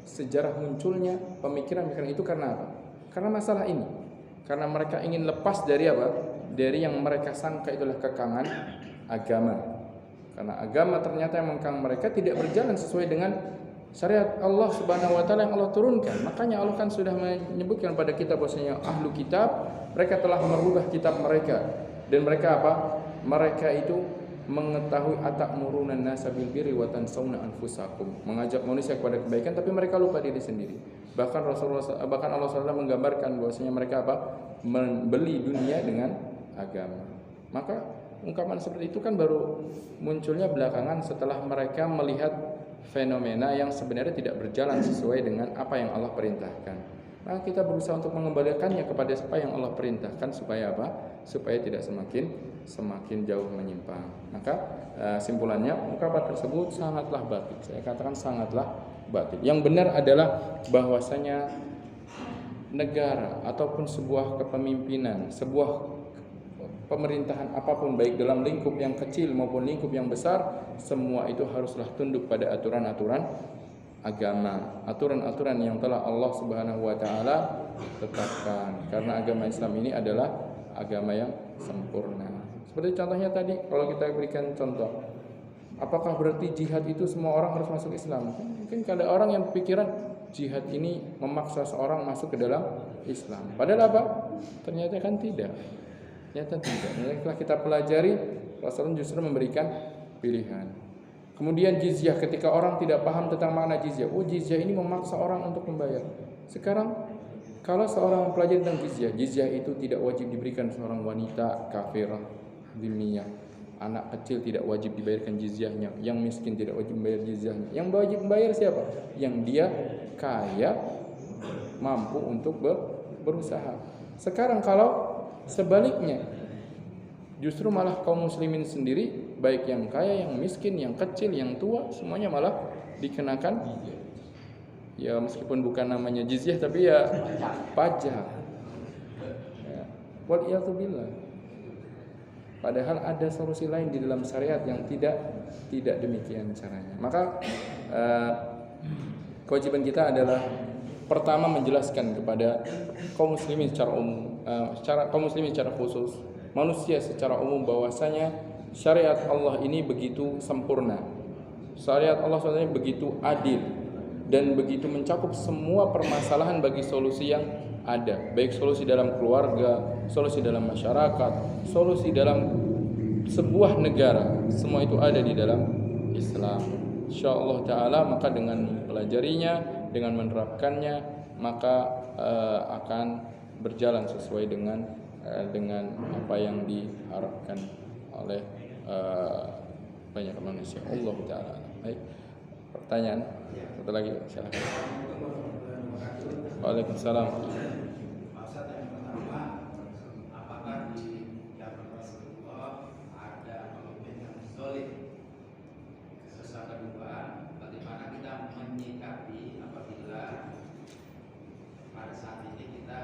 sejarah munculnya pemikiran-pemikiran itu karena apa? Karena masalah ini. Karena mereka ingin lepas dari dari yang mereka sangka itulah kekangan agama. Karena agama ternyata yang mengkang mereka tidak berjalan sesuai dengan syariat Allah Subhanahu wa taala yang Allah turunkan. Makanya Allah kan sudah menyebutkan pada kita bahwasanya ahlu kitab mereka telah merubah kitab mereka dan mereka mereka itu mengetahui atamuruna nasa bil birri wa tansawna anfusakum, mengajak manusia kepada kebaikan tapi mereka lupa diri sendiri. Bahkan Allah SWT menggambarkan bahwasanya mereka membeli dunia dengan agama. Maka ungkapan seperti itu kan baru munculnya belakangan setelah mereka melihat fenomena yang sebenarnya tidak berjalan sesuai dengan apa yang Allah perintahkan. Maka kita berusaha untuk mengembalikannya kepada apa yang Allah perintahkan supaya apa? Supaya tidak semakin jauh menyimpang. Maka simpulannya ungkapan tersebut sangatlah batil. Saya katakan sangatlah batil. Yang benar adalah bahwasanya negara ataupun sebuah kepemimpinan, sebuah pemerintahan apapun, baik dalam lingkup yang kecil maupun lingkup yang besar, semua itu haruslah tunduk pada aturan-aturan agama, aturan-aturan yang telah Allah Subhanahu wa taala tetapkan. Karena agama Islam ini adalah agama yang sempurna. Seperti contohnya tadi, kalau kita berikan contoh, apakah berarti jihad itu semua orang harus masuk Islam? Mungkin ada orang yang pikiran jihad ini memaksa seorang masuk ke dalam Islam. Padahal apa? Ternyata kan tidak. Ternyata tidak. Setelah kita pelajari, Rasulullah justru memberikan pilihan. Kemudian jizyah, ketika orang tidak paham tentang makna jizyah, jizyah ini memaksa orang untuk membayar. Sekarang kalau seorang mempelajari tentang jizyah itu tidak wajib diberikan seorang wanita kafirah, dhimmiyah. Anak kecil tidak wajib dibayarkan jizyahnya, yang miskin tidak wajib membayar jizyahnya. Yang wajib membayar siapa? Yang dia kaya, mampu untuk berusaha. Sekarang kalau sebaliknya, justru malah kaum muslimin sendiri, baik yang kaya, yang miskin, yang kecil, yang tua, semuanya malah dikenakan, ya meskipun bukan namanya jizyah tapi ya pajak. Ya. Waliyadzubillah. Padahal ada solusi lain di dalam syariat yang tidak demikian caranya. Maka kewajiban kita adalah pertama menjelaskan kepada kaum muslimin secara umum, kaum muslimin secara khusus, manusia secara umum, bahwasanya syariat Allah ini begitu sempurna. Syariat Allah SWT begitu adil dan begitu mencakup semua permasalahan bagi solusi yang ada, baik solusi dalam keluarga, solusi dalam masyarakat, solusi dalam sebuah negara, semua itu ada di dalam Islam. Insyaallah taala, maka dengan mempelajarinya, dengan menerapkannya, maka akan berjalan sesuai dengan apa yang diharapkan oleh banyak manusia. Allah taala. Baik. Pertanyaan satu lagi, silakan. Waalaikumsalam. Maksud yang pertama, apakah di zaman Rasulullah ada pemimpin yang solid? Terus yang kedua, bagaimana kita menyikapi apabila pada saat ini kita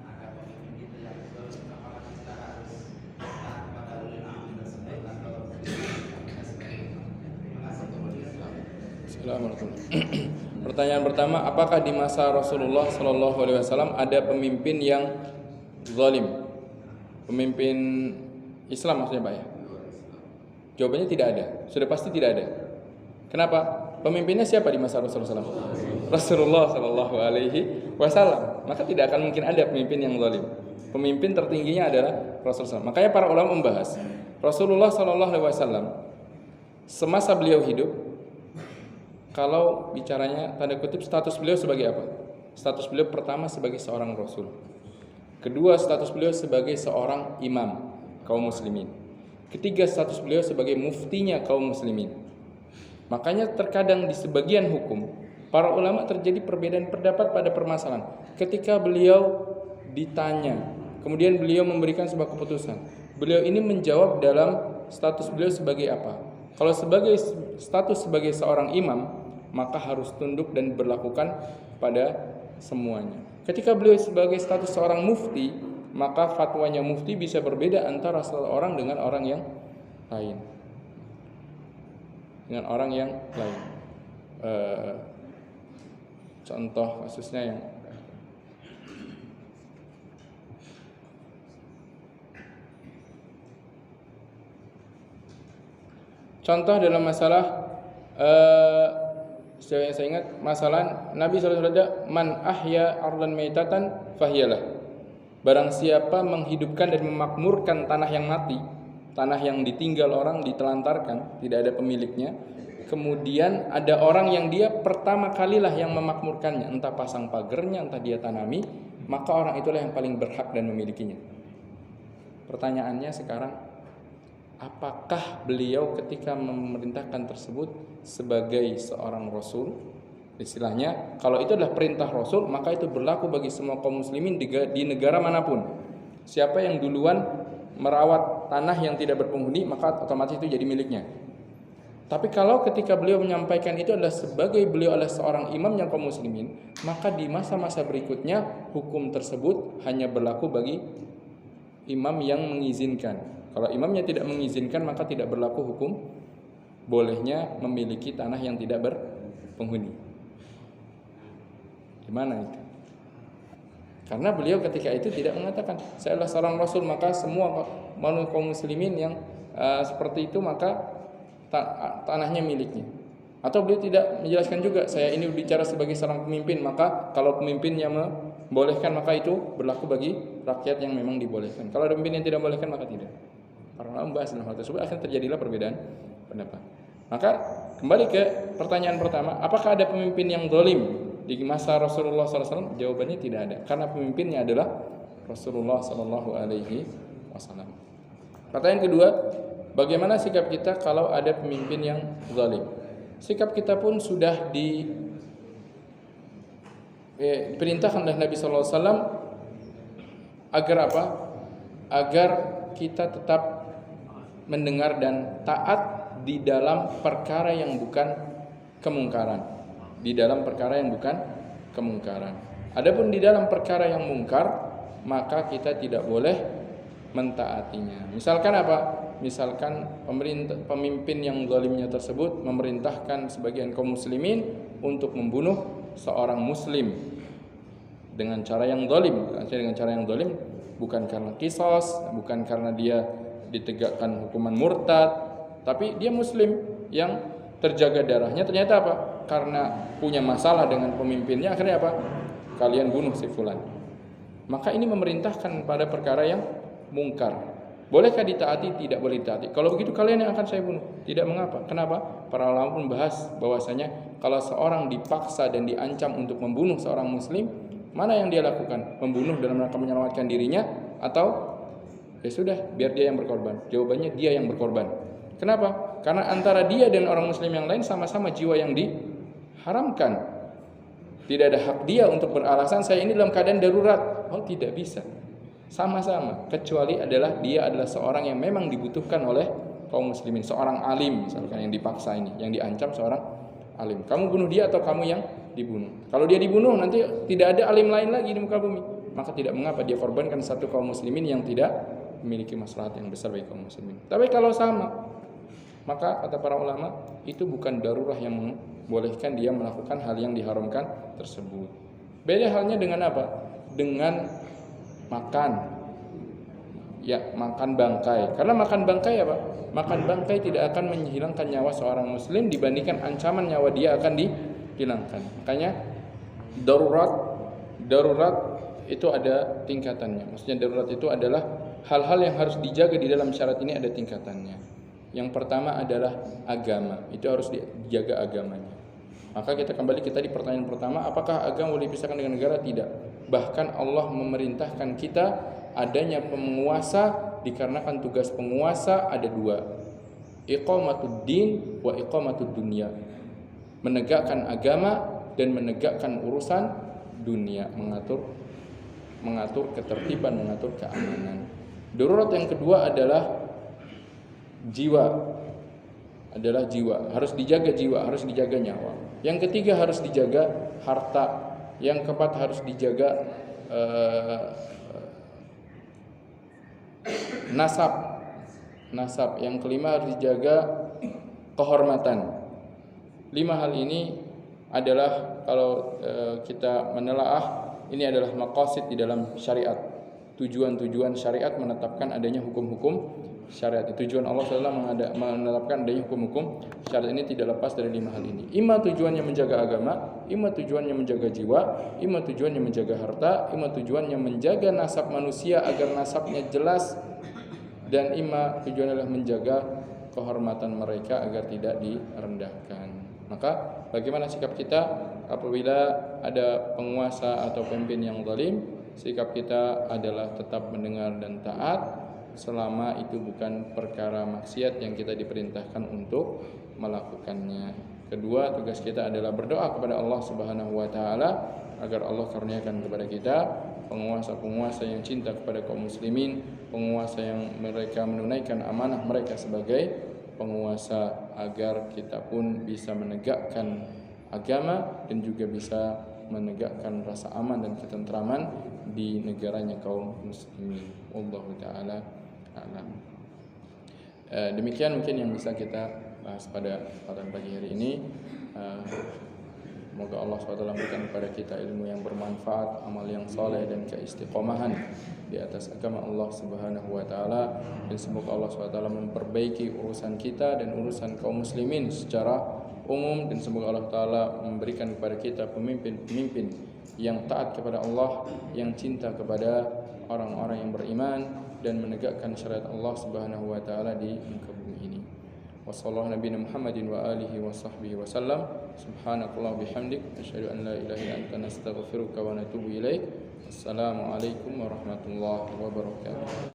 ada pemimpin kita yang solid? Apakah kita harus taat pada ulama tersebut atau kita sebagai? Terima kasih. Assalamualaikum. Pertanyaan pertama, apakah di masa Rasulullah Shallallahu Alaihi Wasallam ada pemimpin yang zalim? Pemimpin Islam maksudnya Pak ya? Jawabannya tidak ada. Sudah pasti tidak ada. Kenapa? Pemimpinnya siapa di masa Rasulullah SAW? Rasulullah Shallallahu Alaihi Wasallam. Maka tidak akan mungkin ada pemimpin yang zalim. Pemimpin tertingginya adalah Rasulullah SAW. Makanya para ulama membahas Rasulullah Shallallahu Alaihi Wasallam semasa beliau hidup, kalau bicaranya tanda kutip, status beliau sebagai apa? Status beliau pertama sebagai seorang Rasul. Kedua, status beliau sebagai seorang imam kaum muslimin. Ketiga, status beliau sebagai muftinya kaum muslimin. Makanya terkadang di sebagian hukum, para ulama terjadi perbedaan pendapat pada permasalahan. Ketika beliau ditanya, kemudian beliau memberikan sebuah keputusan, beliau ini menjawab dalam status beliau sebagai apa? Kalau sebagai status sebagai seorang imam, maka harus tunduk dan berlakukan pada semuanya. Ketika beliau sebagai status seorang mufti, maka fatwanya mufti bisa berbeda antara seorang dengan orang yang lain. Contoh kasusnya yang contoh dalam masalah yang saya ingat, masalah Nabi SAW, man ahya ardan maitatan fahiyalah. Barang siapa menghidupkan dan memakmurkan tanah yang mati, tanah yang ditinggal orang, ditelantarkan, tidak ada pemiliknya, kemudian ada orang yang dia pertama kalilah yang memakmurkannya, entah pasang pagernya, entah dia tanami, maka orang itulah yang paling berhak dan memilikinya. Pertanyaannya sekarang, apakah beliau ketika memerintahkan tersebut sebagai seorang Rasul Istilahnya, kalau itu adalah perintah Rasul, maka itu berlaku bagi semua kaum muslimin di negara manapun. Siapa yang duluan merawat tanah yang tidak berpenghuni, maka otomatis itu jadi miliknya. Tapi kalau ketika beliau menyampaikan itu adalah sebagai beliau adalah seorang imam yang kaum muslimin, maka di masa-masa berikutnya hukum tersebut hanya berlaku bagi imam yang mengizinkan. Kalau imamnya tidak mengizinkan, maka tidak berlaku hukum bolehnya memiliki tanah yang tidak berpenghuni. Gimana itu? Karena beliau ketika itu tidak mengatakan saya adalah seorang rasul, maka semua kaum muslimin yang seperti itu maka tanahnya miliknya. Atau beliau tidak menjelaskan juga saya ini bicara sebagai seorang pemimpin, maka kalau pemimpinnya membolehkan maka itu berlaku bagi rakyat yang memang dibolehkan. Kalau ada pemimpin yang tidak membolehkan maka tidak. Para ulama membahas dalam hal tersebut, akhirnya terjadilah perbedaan pendapat. Maka kembali ke pertanyaan pertama, apakah ada pemimpin yang zalim di masa Rasulullah SAW? Jawabannya tidak ada, karena pemimpinnya adalah Rasulullah SAW. Pertanyaan kedua, bagaimana sikap kita kalau ada pemimpin yang zalim? Sikap kita pun sudah diperintahkan oleh Nabi SAW agar apa? Agar kita tetap mendengar dan taat di dalam perkara yang bukan kemungkaran. Di dalam perkara yang bukan kemungkaran. Adapun di dalam perkara yang mungkar, maka kita tidak boleh mentaatinya. Misalkan apa? Misalkan pemimpin yang zalimnya tersebut memerintahkan sebagian kaum muslimin untuk membunuh seorang muslim dengan cara yang zalim. Dengan cara yang zalim bukan karena qisas, bukan karena dia ditegakkan hukuman murtad, tapi dia muslim yang terjaga darahnya. Ternyata apa? Karena punya masalah dengan pemimpinnya, akhirnya apa? Kalian bunuh si fulan. Maka ini memerintahkan pada perkara yang mungkar. Bolehkah ditaati? Tidak boleh ditaati. Kalau begitu kalian yang akan saya bunuh. Tidak mengapa. Kenapa? Para ulama pun bahas bahwasanya kalau seorang dipaksa dan diancam untuk membunuh seorang muslim, mana yang dia lakukan? Membunuh dalam rangka menyelamatkan dirinya atau ya sudah biar dia yang berkorban? Jawabannya dia yang berkorban. Kenapa? Karena antara dia dan orang muslim yang lain sama-sama jiwa yang diharamkan. Tidak ada hak dia untuk beralasan saya ini dalam keadaan darurat. Oh, tidak bisa. Sama-sama, kecuali dia adalah seorang yang memang dibutuhkan oleh kaum muslimin, seorang alim misalkan yang dipaksa ini, yang diancam seorang alim. Kamu bunuh dia atau kamu yang dibunuh? Kalau dia dibunuh nanti tidak ada alim lain lagi di muka bumi, maka tidak mengapa dia korbankan satu kaum muslimin yang tidak memiliki maslahat yang besar bagi kaum muslimin. Tapi kalau sama, maka kata para ulama itu bukan darurah yang membolehkan dia melakukan hal yang diharamkan tersebut. Beda halnya dengan apa? Dengan makan bangkai. Karena makan bangkai apa? Makan bangkai tidak akan menghilangkan nyawa seorang muslim dibandingkan ancaman nyawa dia akan dihilangkan. Makanya darurat itu ada tingkatannya. Maksudnya darurat itu adalah hal-hal yang harus dijaga di dalam syarat ini ada tingkatannya. Yang pertama adalah agama. Itu harus dijaga agamanya. Maka kita kembali di pertanyaan pertama, apakah agama boleh dipisahkan dengan negara? Tidak. Bahkan Allah memerintahkan kita adanya penguasa dikarenakan tugas penguasa ada dua. Iqamatud din wa iqamatud dunya. Menegakkan agama dan menegakkan urusan dunia, mengatur ketertiban, mengatur keamanan. Darurat yang kedua adalah jiwa. Harus dijaga jiwa, harus dijaga nyawa. Yang ketiga harus dijaga harta. Yang keempat harus dijaga nasab. Yang kelima harus dijaga kehormatan. 5 hal ini adalah kalau kita menelaah, ini adalah maqasid di dalam syariat. Tujuan-tujuan syariat menetapkan adanya hukum-hukum syariat. Tujuan Allah SWT menetapkan adanya hukum-hukum syariat ini tidak lepas dari 5 hal ini. Ima tujuannya menjaga agama, ima tujuannya menjaga jiwa, ima tujuannya menjaga harta, ima tujuannya menjaga nasab manusia agar nasabnya jelas, dan ima tujuannya adalah menjaga kehormatan mereka agar tidak direndahkan. Maka bagaimana sikap kita apabila ada penguasa atau pemimpin yang zalim? Sikap kita adalah tetap mendengar dan taat selama itu bukan perkara maksiat yang kita diperintahkan untuk melakukannya. Kedua, tugas kita adalah berdoa kepada Allah Subhanahu wa taala agar Allah karuniakan kepada kita penguasa-penguasa yang cinta kepada kaum muslimin, penguasa yang mereka menunaikan amanah mereka sebagai penguasa, agar kita pun bisa menegakkan agama dan juga bisa menegakkan rasa aman dan ketentraman di negaranya kaum muslimin. Wallahu taala a'lam. Demikian mungkin yang bisa kita bahas pada kesempatan pagi hari ini. Semoga Allah SWT memberikan kepada kita ilmu yang bermanfaat, amal yang soleh, dan keistiqomahan di atas agama Allah Subhanahu wa taala. Dan semoga Allah SWT memperbaiki urusan kita dan urusan kaum muslimin secara umum, dan semoga Allah Ta'ala memberikan kepada kita pemimpin-pemimpin yang taat kepada Allah, yang cinta kepada orang-orang yang beriman, dan menegakkan syariat Allah Subhanahu wa taala di muka bumi ini. Wassallallahu nabiyana Muhammadin wa alihi wa sahbihi wa sallam. Subhanakallah bihamdik, asyhadu an la ilaha illa anta, nastaghfiruka wa natubu ilaik. Assalamualaikum warahmatullahi wabarakatuh.